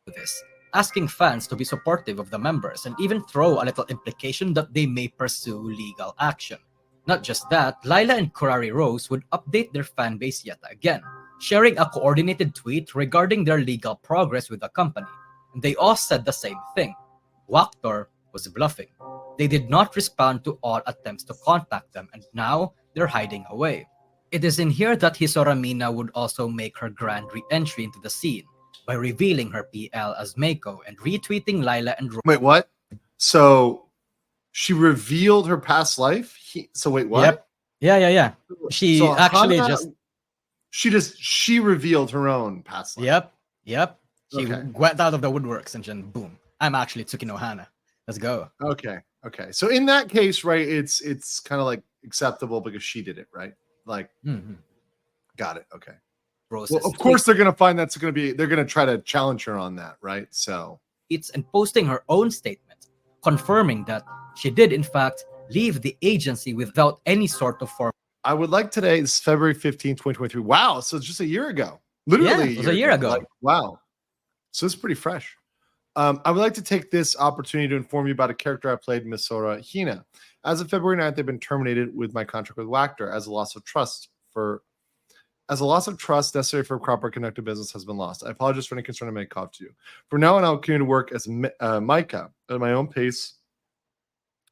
This, asking fans to be supportive of the members and even throw a little implication that they may pursue legal action. Not just that, Laila and Kurari Rose would update their fan base yet again, sharing a coordinated tweet regarding their legal progress with the company. And they all said the same thing. Wactor was bluffing. They did not respond to all attempts to contact them, and now they're hiding away. It is in here that Hisa Rina would also make her grand re-entry into the scene by revealing her PL as Meiko and retweeting Laila and Rose. Wait, what? So she revealed her past life? Wait, what? Yep. Yeah. She actually she revealed her own past life. Yep. She went out of the woodworks and then boom. I'm actually Tsukino Hana. Let's go. Okay. So in that case, right, it's kind of like acceptable because she did it, right? Like, got it. Okay. Well, of course they're gonna find they're gonna try to challenge her on that, right? So it's and posting her own statement, confirming that she did in fact leave the agency without any sort of form. I would like today is February 15th, 2023. Wow, so it's just a year ago. Literally, it was a year ago. Like, wow. So it's pretty fresh. I would like to take this opportunity to inform you about a character I played, Misora Hina. As of February 9th, I've been terminated with my contract with Wactor as a loss of trust necessary for a proper conducted business has been lost. I apologize for any concern I may cause to you. From now on, I'll continue to work as Micah at my own pace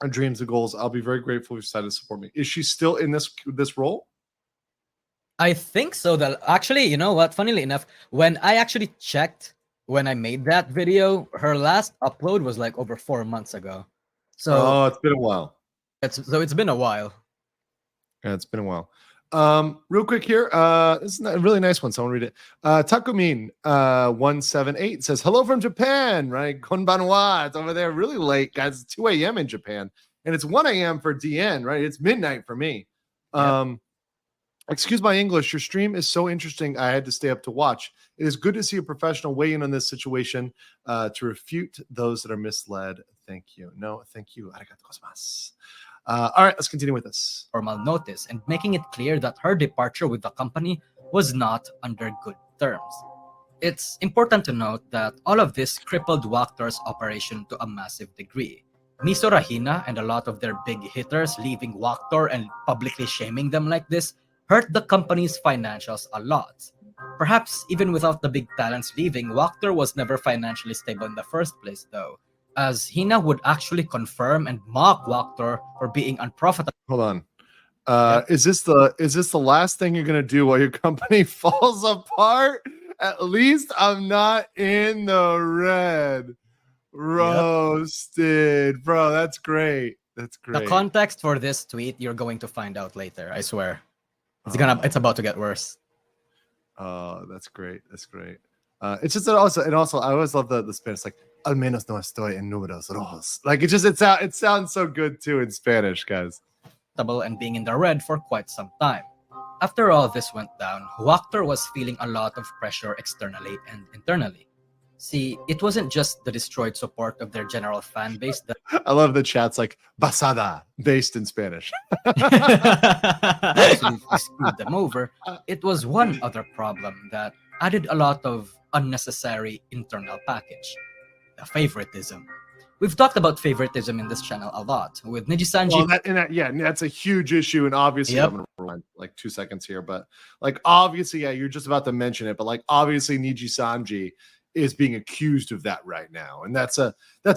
and dreams and goals. I'll be very grateful if you decided to support me. Is she still in this role? I think so. That actually, you know what? Funnily enough, when I actually checked when I made that video, her last upload was like over 4 months ago. So Oh, it's been a while. it's been a while. Yeah, it's been a while. Real quick here. This is a really nice one. So I want to read it. Takumin 178 says, hello from Japan, right? Konbanwa. It's over there really late, guys. It's 2 a.m. in Japan. And it's 1 a.m. for DN, right? It's midnight for me. Yep. Excuse my English. Your stream is so interesting. I had to stay up to watch. It is good to see a professional weigh in on this situation to refute those that are misled. Thank you. No, thank you. Arigatou gozaimasu. All right, let's continue with this. Formal notice and making it clear that her departure with the company was not under good terms. It's important to note that all of this crippled Wactor's operation to a massive degree. Misora Hina and a lot of their big hitters leaving Wactor and publicly shaming them like this hurt the company's financials a lot. Perhaps even without the big talents leaving, Wactor was never financially stable in the first place though, as Hina would actually confirm and mock Wactor for being unprofitable. Hold on. Is this the last thing you're gonna do while your company falls apart? At least I'm not in the red. Roasted, bro. That's great. That's great. The context for this tweet you're going to find out later, I swear. It's about to get worse. Oh, that's great. That's great. It's just that also, and also I always love the Spanish, like al menos no estoy en números rojos. Like it sounds so good too in Spanish, guys. And being in the red for quite some time. After all this went down, Wactor was feeling a lot of pressure externally and internally. See, it wasn't just the destroyed support of their general fan base that I love the chats like Masada, based in Spanish. absolutely screwed them over. It was one other problem that added a lot of unnecessary internal package: the favoritism. We've talked about favoritism in this channel a lot, with Nijisanji. Well, that's a huge issue, and obviously, Yep. I'm gonna rewind like 2 seconds here, but like obviously, yeah, you're just about to mention it, but like obviously, Nijisanji is being accused of that right now, and that's a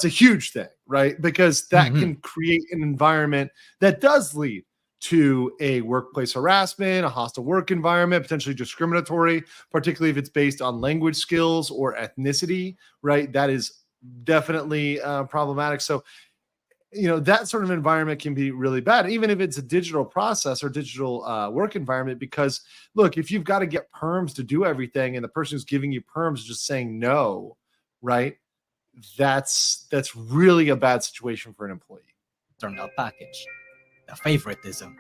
huge thing, right? Because that can create an environment that does lead to a workplace harassment, a hostile work environment, potentially discriminatory, particularly if it's based on language skills or ethnicity, right? That is definitely problematic. So, that sort of environment can be really bad, even if it's a digital process or digital work environment. Because look, if you've got to get perms to do everything, and the person who's giving you perms is just saying no, right? That's really a bad situation for an employee. Internal package, the favoritism.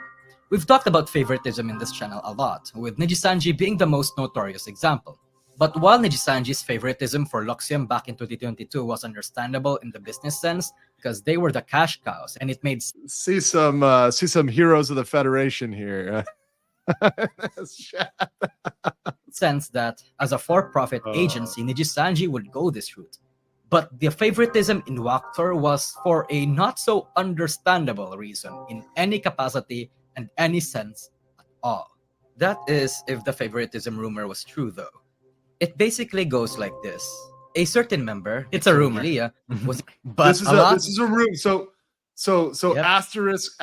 We've talked about favoritism in this channel a lot, with Nijisanji being the most notorious example. But while Nijisanji's favoritism for Luxium back in 2022 was understandable in the business sense, because they were the cash cows, and it made See some heroes of the Federation here. sense that as a for-profit agency, Nijisanji would go this route. But the favoritism in Wactor was for a not so understandable reason in any capacity and any sense at all. That is, if the favoritism rumor was true though. It basically goes like this. A certain member, it's a rumor, was, but this is a rumor. So Yep. asterisk.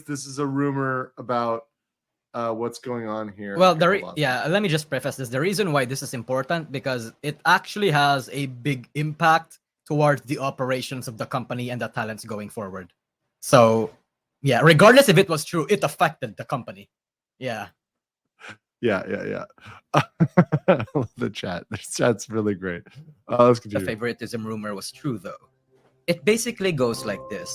This is a rumor about what's going on here. Well, Okay, hold on. let me just preface this. The reason why this is important, because it actually has a big impact towards the operations of the company and the talents going forward. So, yeah, regardless if it was true, it affected the company. Yeah. Yeah. I love the chat. The chat's really great. Let's The continue. favoritism rumor was true though. It basically goes like this.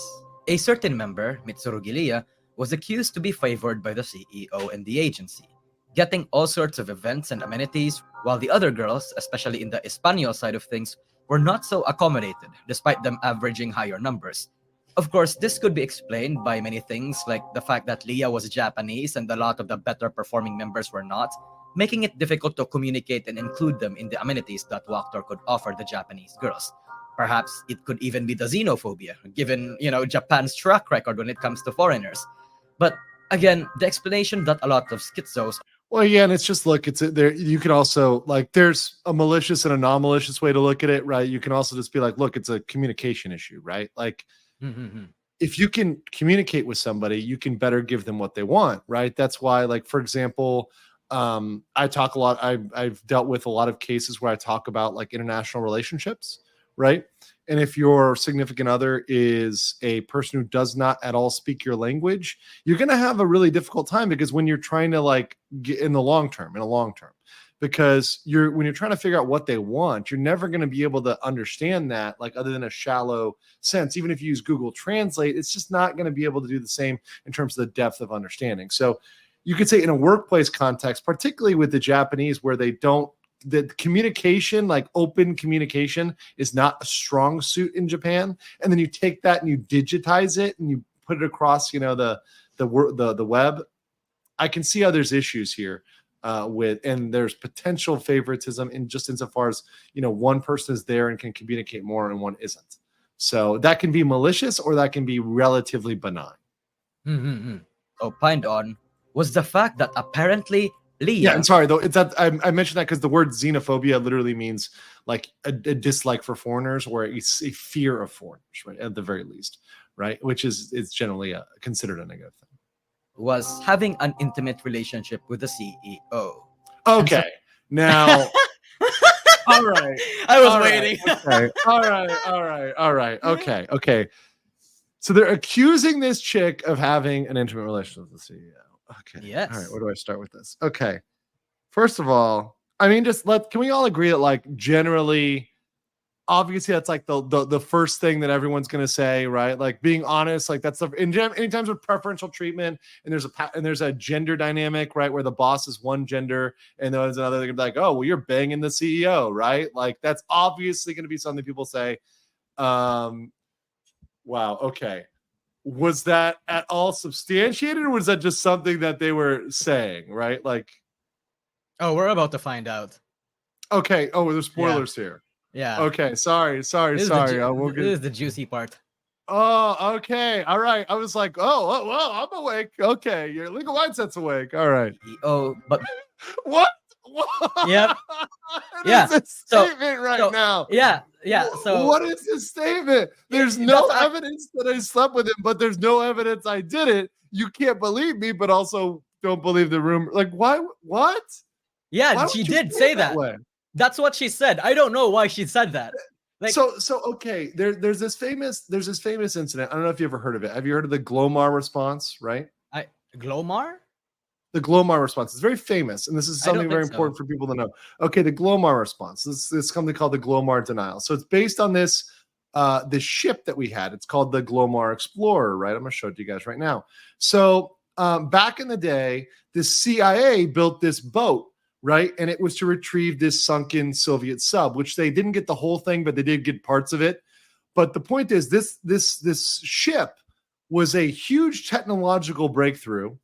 A certain member, Mitsuru Gilia, was accused to be favored by the CEO and the agency, getting all sorts of events and amenities, while the other girls, especially in the Espanol side of things, were not so accommodated, despite them averaging higher numbers. Of course, this could be explained by many things, like the fact that Leah was Japanese and a lot of the better performing members were not, making it difficult to communicate and include them in the amenities that Wactor could offer the Japanese girls. Perhaps it could even be the xenophobia, given, Japan's track record when it comes to foreigners. But again, the explanation that a lot of schizos Well, yeah, and it's just there. You can also there's a malicious and a non-malicious way to look at it, right? You can also just be like, look, it's a communication issue, right? Like, if you can communicate with somebody, you can better give them what they want, right? That's why, for example, I talk a lot. I've dealt with a lot of cases where I talk about like international relationships, right? And if your significant other is a person who does not at all speak your language, you're going to have a really difficult time, because when you're trying to like get in a long term, because when you're trying to figure out what they want, you're never going to be able to understand that, like, other than a shallow sense. Even if you use Google Translate, it's just not going to be able to do the same in terms of the depth of understanding. So you could say in a workplace context, particularly with the Japanese, where they don't, the communication, like open communication, is not a strong suit in Japan. And then you take that and you digitize it and you put it across, the web. I can see how there's issues here and there's potential favoritism in just insofar as, one person is there and can communicate more and one isn't. So that can be malicious or that can be relatively benign. Opined on was the fact that apparently Leah. Yeah, I'm sorry though. It's that I mentioned that because the word xenophobia literally means like a dislike for foreigners, or a fear of foreigners, right? At the very least, right? Which is generally considered a negative thing. Was having an intimate relationship with the CEO. Okay, now. All right. I was waiting. Okay. All right. Okay. So they're accusing this chick of having an intimate relationship with the CEO. Okay. Yes. All right. Where do I start with this? Okay. First of all, I mean, can we all agree that, like, generally, obviously, that's like the first thing that everyone's going to say, right? Like, being honest, like that's anytime with preferential treatment and there's a gender dynamic, right? Where the boss is one gender and there's another, they're gonna be like, oh, well, you're banging the CEO, right? Like, that's obviously going to be something people say. Wow. Okay. Was that at all substantiated, or was that just something that they were saying, right? Like, oh, we're about to find out. Okay. Oh, there's spoilers here. Yeah. Okay. Sorry. This is the juicy part. Oh, okay. All right. I was like, well, I'm awake. Okay. Your legal mindset's awake. All right. Oh, but what? Yep. What is this statement now? Yeah. So what is this statement? There's no evidence that I slept with him, but there's no evidence I did it. You can't believe me, but also don't believe the rumor. Like, why? What? Yeah, she did say that. Way? That's what she said. I don't know why she said that. Like, so okay. There's this famous incident. I don't know if you ever heard of it. Have you heard of the Glomar response? Right? Glomar? The Glomar response is very famous, and this is something very important for people to know. Okay, the Glomar response. This company called the Glomar denial. So it's based on this ship that we had. It's called the Glomar Explorer, right? I'm going to show it to you guys right now. So back in the day, the CIA built this boat, right? And it was to retrieve this sunken Soviet sub, which they didn't get the whole thing, but they did get parts of it. But the point is, this ship was a huge technological breakthrough.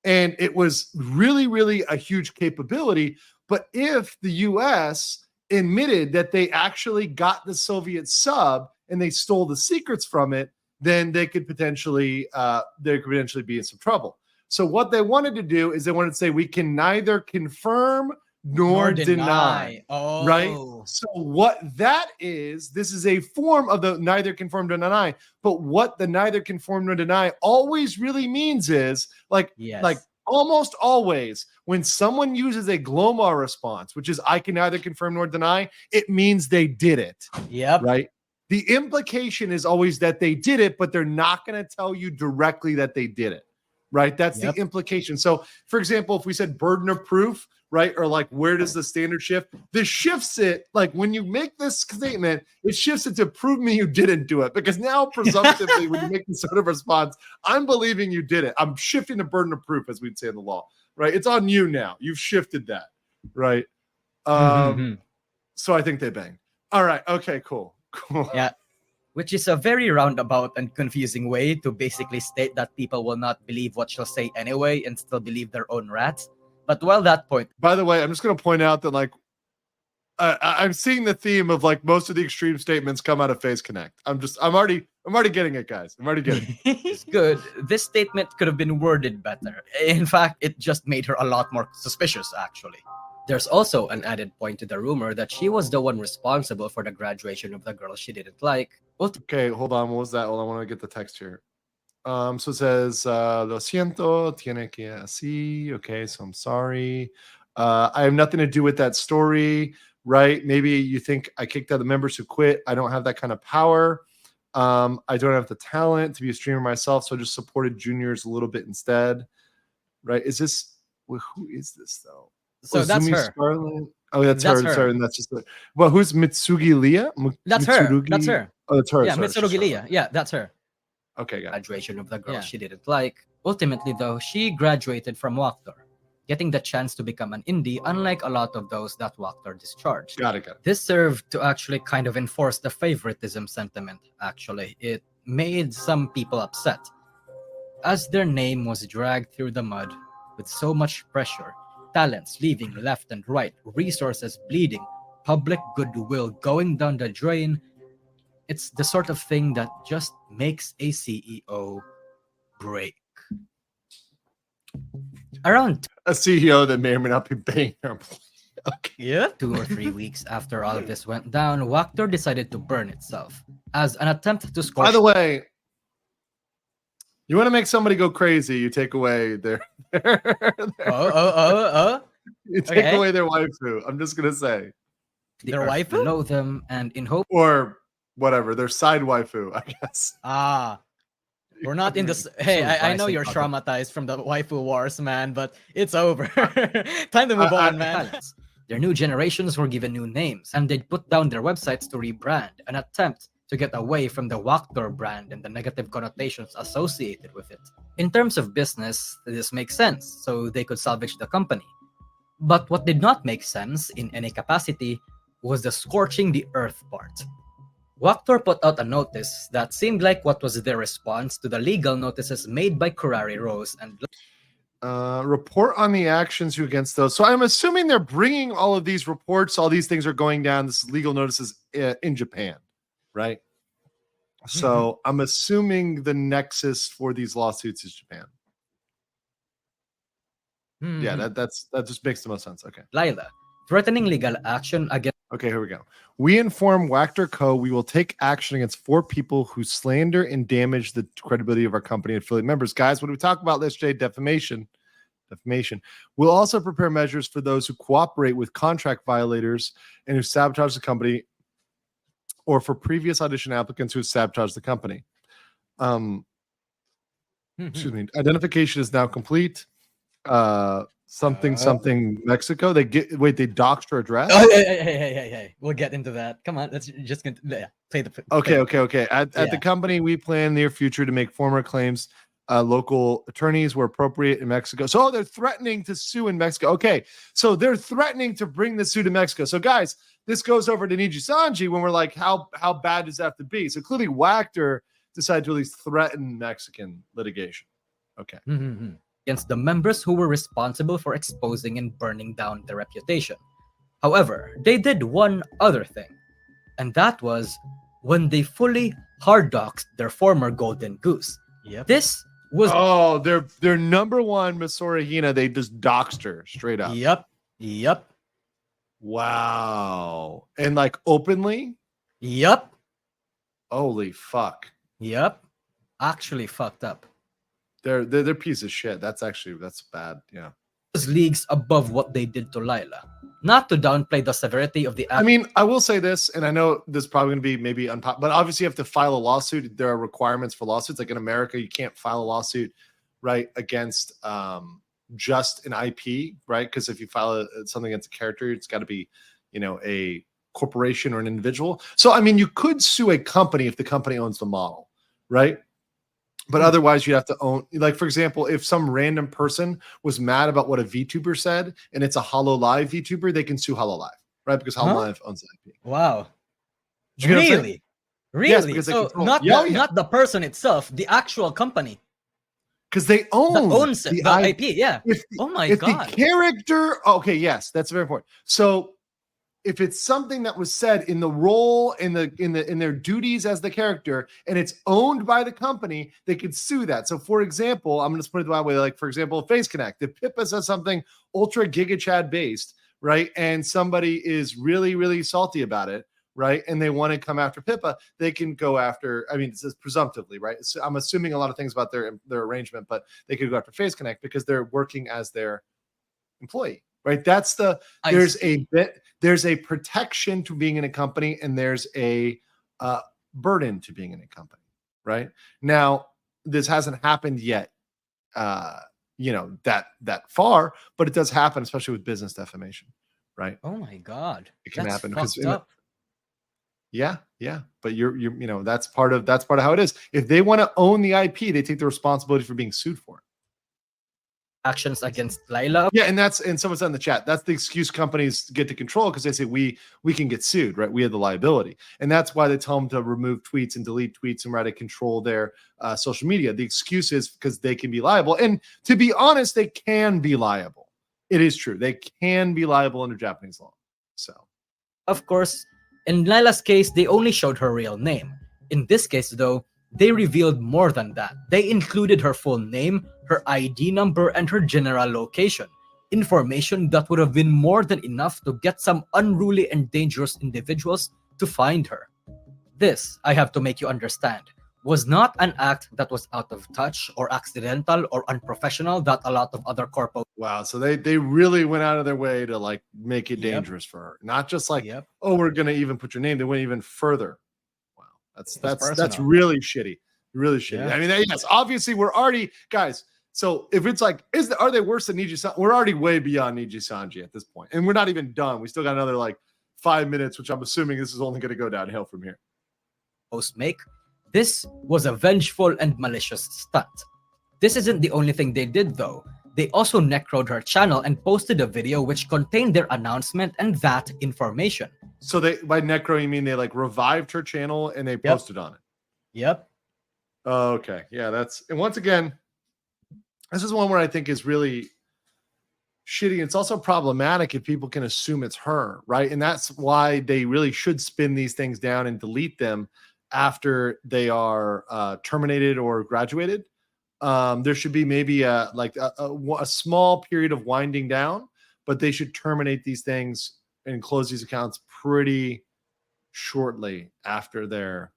And it was really, really a huge capability. But if the U.S. admitted that they actually got the Soviet sub and they stole the secrets from it, then they could potentially be in some trouble. So what they wanted to do is they wanted to say, we can neither confirm nor deny. Oh. Right? So what that is, this is a form of the neither confirm nor deny. But what the neither confirm nor deny always really means is like almost always when someone uses a Glomar response, which is I can neither confirm nor deny, it means they did it. Yep. Right? The implication is always that they did it, but they're not going to tell you directly that they did it. Right? That's the implication. So, for example, if we said burden of proof, right? Or like, where does the standard shift? This shifts it. Like when you make this statement, it shifts it to prove me you didn't do it. Because now presumptively, when you make this sort of response, I'm believing you did it. I'm shifting the burden of proof, as we'd say in the law, right? It's on you now. You've shifted that, right? So I think they banged. All right. Okay, cool. Yeah. Which is a very roundabout and confusing way to basically state that people will not believe what she'll say anyway and still believe their own rats. But while that point, by the way, I'm just going to point out that like I'm seeing the theme of like most of the extreme statements come out of Phase Connect. I'm already getting it, guys. I'm already getting it. It's good. This statement could have been worded better. In fact, it just made her a lot more suspicious, actually. There's also an added point to the rumor that she was the one responsible for the graduation of the girl she didn't like. Okay, hold on. What was that? Hold on, I want to get the text here. So it says, lo siento, tiene que así. Okay, so I'm sorry. I have nothing to do with that story, right? Maybe you think I kicked out the members who quit. I don't have that kind of power. I don't have the talent to be a streamer myself, so I just supported juniors a little bit instead, right? Is this who is this though? So that's Zumi her. Scarlet? Oh, that's That's her. her. Sorry, and that's just well, who's Mitsugi Leah? That's her. Mitsurugi? That's her. Oh, that's her. Yeah, Sorry, it's just Mitsurugi her. Leah. Yeah, that's her. Okay, got it. Graduation of the girl Yeah. she didn't like. Ultimately, though, she graduated from Wactor, getting the chance to become an indie, unlike a lot of those that Wactor discharged. Got it. This served to actually kind of enforce the favoritism sentiment, actually. It made some people upset, as their name was dragged through the mud with so much pressure, talents leaving left and right, resources bleeding, public goodwill going down the drain. It's the sort of thing that just makes a CEO break. Around A CEO that may or may not be paying their employees. Okay. 2 or 3 weeks after all of this went down, Wactor decided to burn itself as an attempt to scorch. By the way, you want to make somebody go crazy, you take away their you take Okay. away their waifu. I'm just gonna say. the Their earth waifu? below them, and in hope. Or whatever, their side waifu, I guess. We're not in this. Hey, I know rising you're up. traumatized from the waifu wars, man, but it's over. Time to move on, man. Their new generations were given new names, and they'd put down their websites to rebrand, an attempt to get away from the Wactor brand and the negative connotations associated with it. In terms of business, this makes sense, so they could salvage the company. But what did not make sense in any capacity was the scorching the earth part. Wactor put out a notice that seemed like what was their response to the legal notices made by Kurari Rose and Report on the actions you against those. So I'm assuming they're bringing all of these reports. All these things are going down. This is legal notices in Japan, right? So I'm assuming the nexus for these lawsuits is Japan. Yeah, that just makes the most sense. Okay. Lila, threatening legal action against. Okay, here we go. We inform Wactor Co. we will take action against 4 people who slander and damage the credibility of our company and affiliate members. Guys, when we talk about this, Jay, defamation. We'll also prepare measures for those who cooperate with contract violators and who sabotage the company, or for previous audition applicants who sabotage the company. Excuse me. Identification is now complete. Something Mexico. They doxed her address. Oh, hey. We'll get into that. Come on, let's just play the. Okay. At the company, we plan near future to make former claims. Local attorneys were appropriate in Mexico. So they're threatening to sue in Mexico. Okay, so they're threatening to bring the suit to Mexico. So guys, this goes over to Nijisanji when we're like, how bad does that have to be? So clearly, Wactor decided to at least threaten Mexican litigation. Okay. Against the members who were responsible for exposing and burning down their reputation. However, they did one other thing, and that was when they fully hard doxed their former golden goose. This was their number one Misora Hina. They just doxed her straight up. Yep. Wow. And like openly? Yep. Holy fuck. Yep. Actually fucked up. They're piece of shit. That's bad. Yeah. Leagues above what they did to Lila. Not to downplay the severity of the act. I mean, I will say this, and I know this is probably going to be maybe unpopular, but obviously you have to file a lawsuit. There are requirements for lawsuits. Like in America, you can't file a lawsuit, right, against just an IP, right? Because if you file something against a character, it's got to be, a corporation or an individual. So, I mean, you could sue a company if the company owns the model, right? But otherwise, you have to own, like, for example, if some random person was mad about what a VTuber said and it's a HoloLive VTuber, they can sue HoloLive, right? Because HoloLive owns the IP. Wow. Did you get what I'm saying? Really? Really? Yes, because they so control- not Yeah, the, yeah. not the person itself, the actual company Because they own that owns the IP. Yeah. If Oh my if God. the character, okay, yes, that's very important. So if it's something that was said in the role in their duties as the character and it's owned by the company, they could sue that. So for example, I'm going to put it that way, like for example, Face Connect. If Pippa says something ultra Giga Chad based, right, and somebody is really, really salty about it, right, and they want to come after Pippa, they can go after, I mean, this is presumptively, right? So I'm assuming a lot of things about their arrangement, but they could go after Face Connect because they're working as their employee, right? That's I there's see. there's a protection to being in a company, and there's a burden to being in a company, right? Now, this hasn't happened yet, that far, but it does happen, especially with business defamation, right? Oh my God. It can That's happen because fucked up. yeah, but you're that's part of how it is. If they want to own the IP, they take the responsibility for being sued for it. Actions against Lila. Yeah, and someone said in the chat, that's the excuse companies get to control, because they say we can get sued, right? We have the liability, and that's why they tell them to remove tweets and delete tweets and try to control their social media. The excuse is because they can be liable, and to be honest, they can be liable. It is true, they can be liable under Japanese law. So, Of course, in Lila's case, they only showed her real name. In this case, though, they revealed more than that. They included her full name, her ID number, and her general location. Information that would have been more than enough to get some unruly and dangerous individuals to find her. This, I have to make you understand, was not an act that was out of touch or accidental or unprofessional that a lot of other corpo. wow, so they really went out of their way to like make it Yep. dangerous for her. Not just like, Yep. oh, we're gonna even put your name. They went even further. Wow, that's personal. really shitty. Really shitty. Yeah. I mean, yes, obviously we're already, guys. So if it's like, are they worse than Nijisanji? We're already way beyond Nijisanji at this point, and we're not even done. We still got another like 5 minutes, which I'm assuming this is only going to go downhill from here. Post make, this was a vengeful and malicious stunt. This isn't the only thing they did, though. They also necroed her channel and posted a video which contained their announcement and that information. So they, by necro, you mean they like revived her channel and they posted on it? Yep. Okay, yeah, and once again, this is one where I think is really shitty. It's also problematic if people can assume it's her, right? And that's why they really should spin these things down and delete them after they are terminated or graduated. There should be maybe a small period of winding down, but they should terminate these things and close these accounts pretty shortly after they're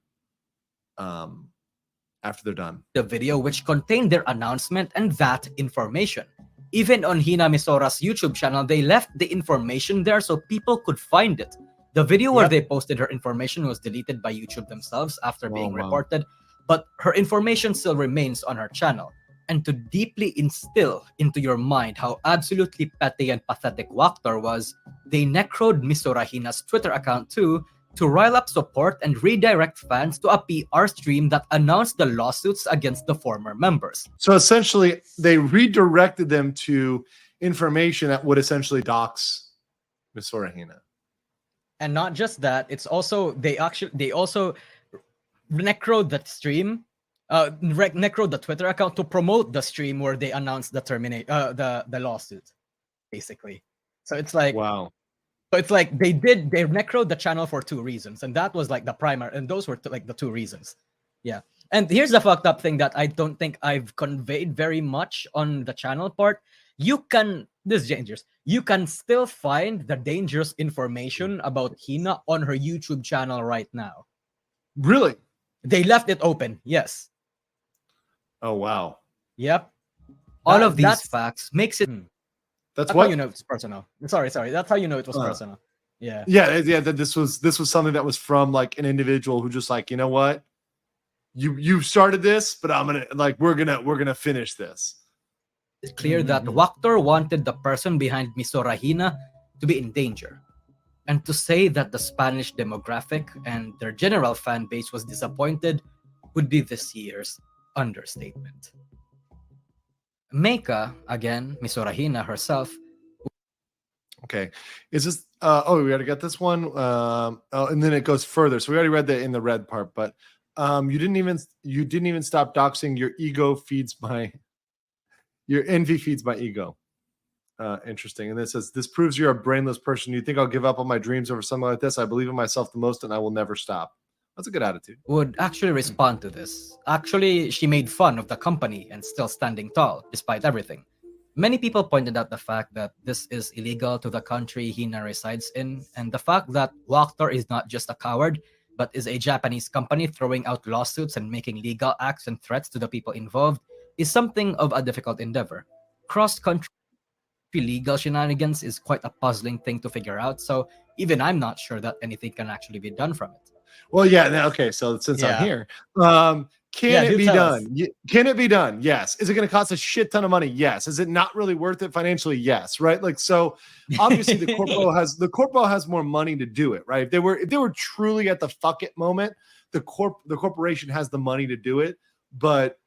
done. The video which contained their announcement and that information. Even on Hina Misora's YouTube channel, they left the information there so people could find it. The video where they posted her information was deleted by YouTube themselves after being reported, but her information still remains on her channel. And to deeply instill into your mind how absolutely petty and pathetic Wactor was, they necroed Misora Hina's Twitter account too, to rile up support and redirect fans to a PR stream that announced the lawsuits against the former members. So essentially, they redirected them to information that would essentially dox Misora Hina. And not just that, it's also they also necroed that stream, necroed the Twitter account to promote the stream where they announced the lawsuit, basically. So it's like, wow. So it's like they necroed the channel for two reasons, and that was like the primary, and those were like the two reasons. Yeah. And here's the fucked up thing that I don't think I've conveyed very much on the channel part. This is dangerous. You can still find the dangerous information about Hina on her YouTube channel right now. Really? They left it open. Yes. Oh, wow. Yep. All of these facts makes it. That's how you know it's personal. Sorry. That's how you know it was personal. Yeah. That this was something that was from like an individual who just like, you know what? You started this, but I'm gonna like we're gonna finish this. It's clear that Wactor wanted the person behind Misora Hina to be in danger. And to say that the Spanish demographic and their general fan base was disappointed would be this year's understatement. Meika, again, Misora Hina herself. Okay. Is this we already got this one. And then it goes further. So we already read that in the red part, but you didn't even stop doxing. Your envy feeds my ego. Interesting. And it says, this proves you're a brainless person. You think I'll give up on my dreams over something like this? I believe in myself the most and I will never stop. That's a good attitude. Would actually respond to this. Actually, she made fun of the company and still standing tall despite everything. Many people pointed out the fact that this is illegal to the country Hina resides in, and the fact that Wactor is not just a coward, but is a Japanese company throwing out lawsuits and making legal acts and threats to the people involved is something of a difficult endeavor. Cross-country legal shenanigans is quite a puzzling thing to figure out. So even I'm not sure that anything can actually be done from it. Well, yeah. Okay, so since I'm Yeah. here, can Yeah, it do be tell us. done? Can it be done? Yes. Is it going to cost a shit ton of money? Yes. Is it not really worth it financially? Yes. Right. Like, so obviously the corpo has more money to do it. Right. If they were truly at the fuck it moment, the corporation has the money to do it, but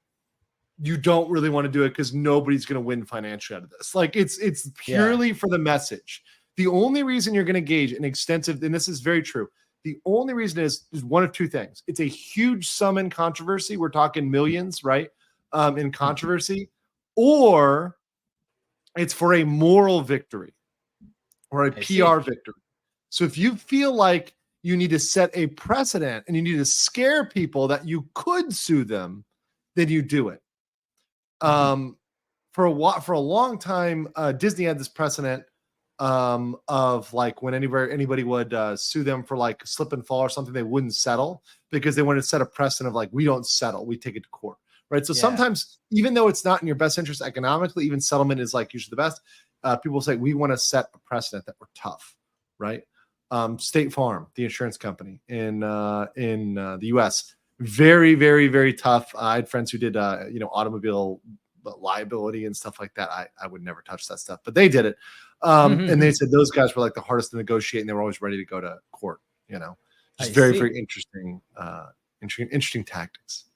you don't really want to do it because nobody's going to win financially out of this. Like, it's purely for the message. The only reason you're going to gauge an extensive, and this is very true, the only reason is one of two things. It's a huge sum in controversy. We're talking millions, right? In controversy, or it's for a moral victory or a PR victory. So if you feel like you need to set a precedent and you need to scare people that you could sue them, then you do it. For a long time, Disney had this precedent of like when anybody would sue them for like slip and fall or something, they wouldn't settle because they wanted to set a precedent of like, we don't settle, we take it to court, right? So sometimes, even though it's not in your best interest economically, even settlement is like usually the best. People say we want to set a precedent that we're tough, right? State Farm, the insurance company in the U.S., very, very, very tough. I had friends who did automobile liability and stuff like that. I would never touch that stuff, but they did it. And they said those guys were like the hardest to negotiate, and they were always ready to go to court. Just very, very interesting, interesting tactics.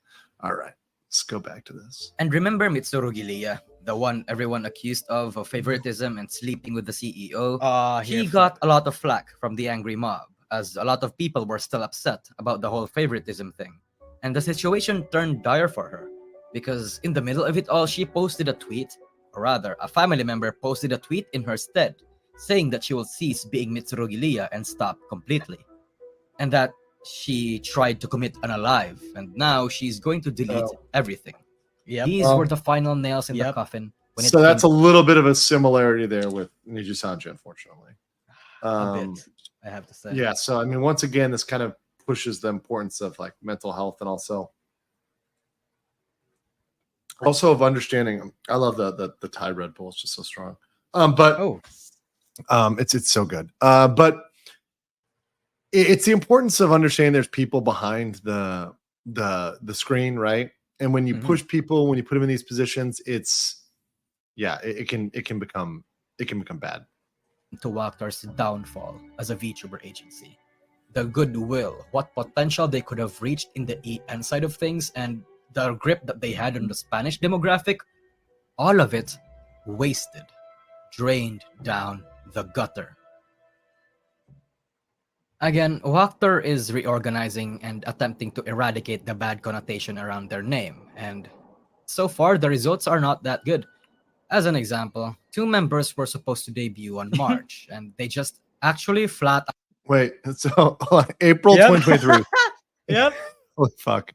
All right, let's go back to this. And remember Mitsuru Giliya, the one everyone accused of favoritism and sleeping with the CEO? He got a lot of flack from the angry mob, as a lot of people were still upset about the whole favoritism thing. And the situation turned dire for her, because in the middle of it all, she posted a tweet, or rather, a family member posted a tweet in her stead, saying that she will cease being Mitsuru Giliya and stop completely. And that she tried to commit unalive, and now she's going to delete everything. These were the final nails in the coffin. So that's a little bit of a similarity there with Nijisanji, unfortunately. A bit, I have to say. Yeah, so I mean, once again, this kind of pushes the importance of like mental health and also of understanding. I love the Thai Red Bull. It's just so strong. It's so good. But it's the importance of understanding there's people behind the screen, right? And when you push people, when you put them in these positions, it can become bad. To Wactor's downfall as a VTuber agency, the goodwill, what potential they could have reached in the EN side of things, and the grip that they had on the Spanish demographic, all of it wasted, drained down the gutter. Again, Wactor is reorganizing and attempting to eradicate the bad connotation around their name, and so far the results are not that good. As an example, 2 members were supposed to debut on March, and they just actually flat. Wait, so April 2023. Yep. Holy fuck.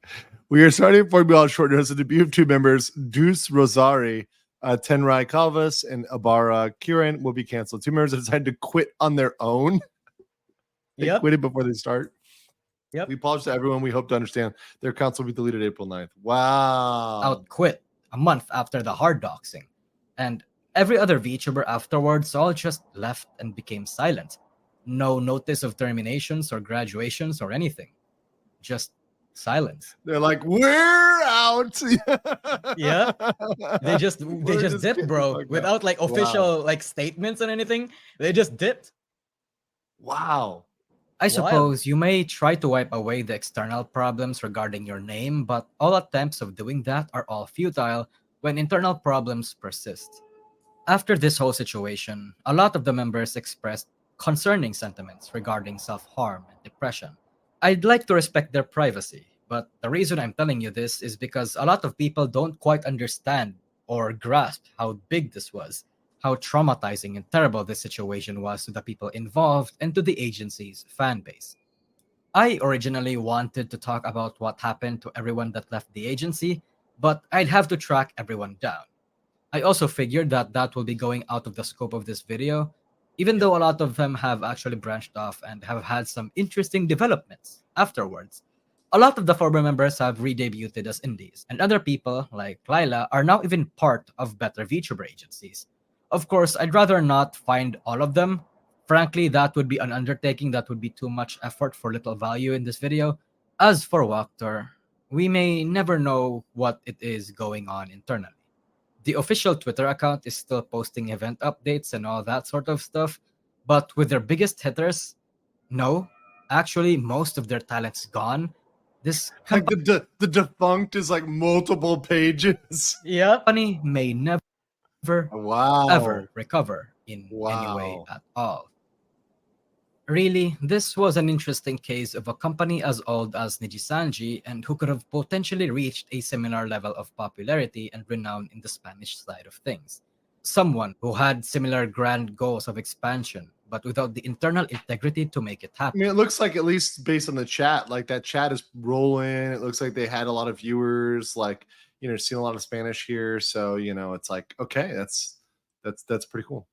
We are starting for me on short notice. The debut of 2 members, Deuce Rosari, Tenrai Calvas, and Abara Kiran will be canceled. 2 members have decided to quit on their own. They quit it before they start. Yep. We apologize to everyone. We hope to understand. Their accounts will be deleted April 9th. Wow. Out quit a month after the hard doxing. And every other VTuber afterwards all just left and became silent. No notice of terminations or graduations or anything. Just silence. They're like, we're out. Yeah. They just dipped, bro. Without like official like statements and anything. They just dipped. Wow. I suppose you may try to wipe away the external problems regarding your name, but all attempts of doing that are all futile when internal problems persist. After this whole situation, a lot of the members expressed concerning sentiments regarding self-harm and depression. I'd like to respect their privacy, but the reason I'm telling you this is because a lot of people don't quite understand or grasp how big this was, how traumatizing and terrible this situation was to the people involved and to the agency's fan base. I originally wanted to talk about what happened to everyone that left the agency, but I'd have to track everyone down. I also figured that that will be going out of the scope of this video, even though a lot of them have actually branched off and have had some interesting developments afterwards. A lot of the former members have re-debuted as indies, and other people, like Lila, are now even part of better VTuber agencies. Of course, I'd rather not find all of them. Frankly, that would be an undertaking that would be too much effort for little value in this video. As for Wactor, we may never know what it is going on internally. The official Twitter account is still posting event updates and all that sort of stuff, but with their biggest hitters, no, actually most of their talent's gone. This Like the defunct is like multiple pages. company may never Wow. ever recover in any way Wow. at all. Really, this was an interesting case of a company as old as Nijisanji and who could have potentially reached a similar level of popularity and renown in the Spanish side of things. Someone who had similar grand goals of expansion, but without the internal integrity to make it I happen. mean, it looks like, at least based on the chat, like that chat is rolling. It looks like they had a lot of viewers, like, you know, seeing a lot of Spanish here. So, you know, it's like, okay, that's pretty cool.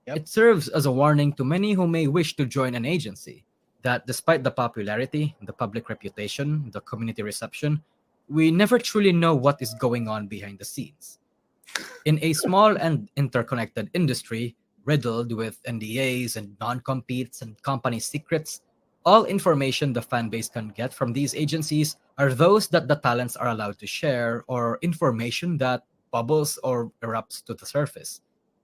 It serves as a warning to many who may wish to join an agency that despite the popularity, the public reputation, the community reception, we never truly know what is going on behind the scenes. In a small and interconnected industry, riddled with NDAs and non-competes and company secrets, all information the fanbase can get from these agencies are those that the talents are allowed to share or information that bubbles or erupts to the surface.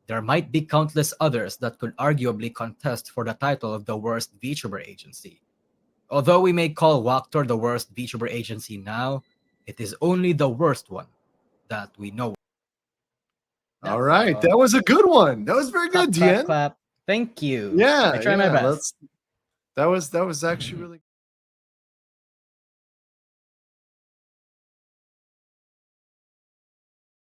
There might be countless others that could arguably contest for the title of the worst VTuber agency. Although we may call Wactor the worst VTuber agency now, it is only the worst one that we know. All right, that was a good one. That was very good, Clap, Dien. clap. Thank you. Yeah, I try my best. That was actually really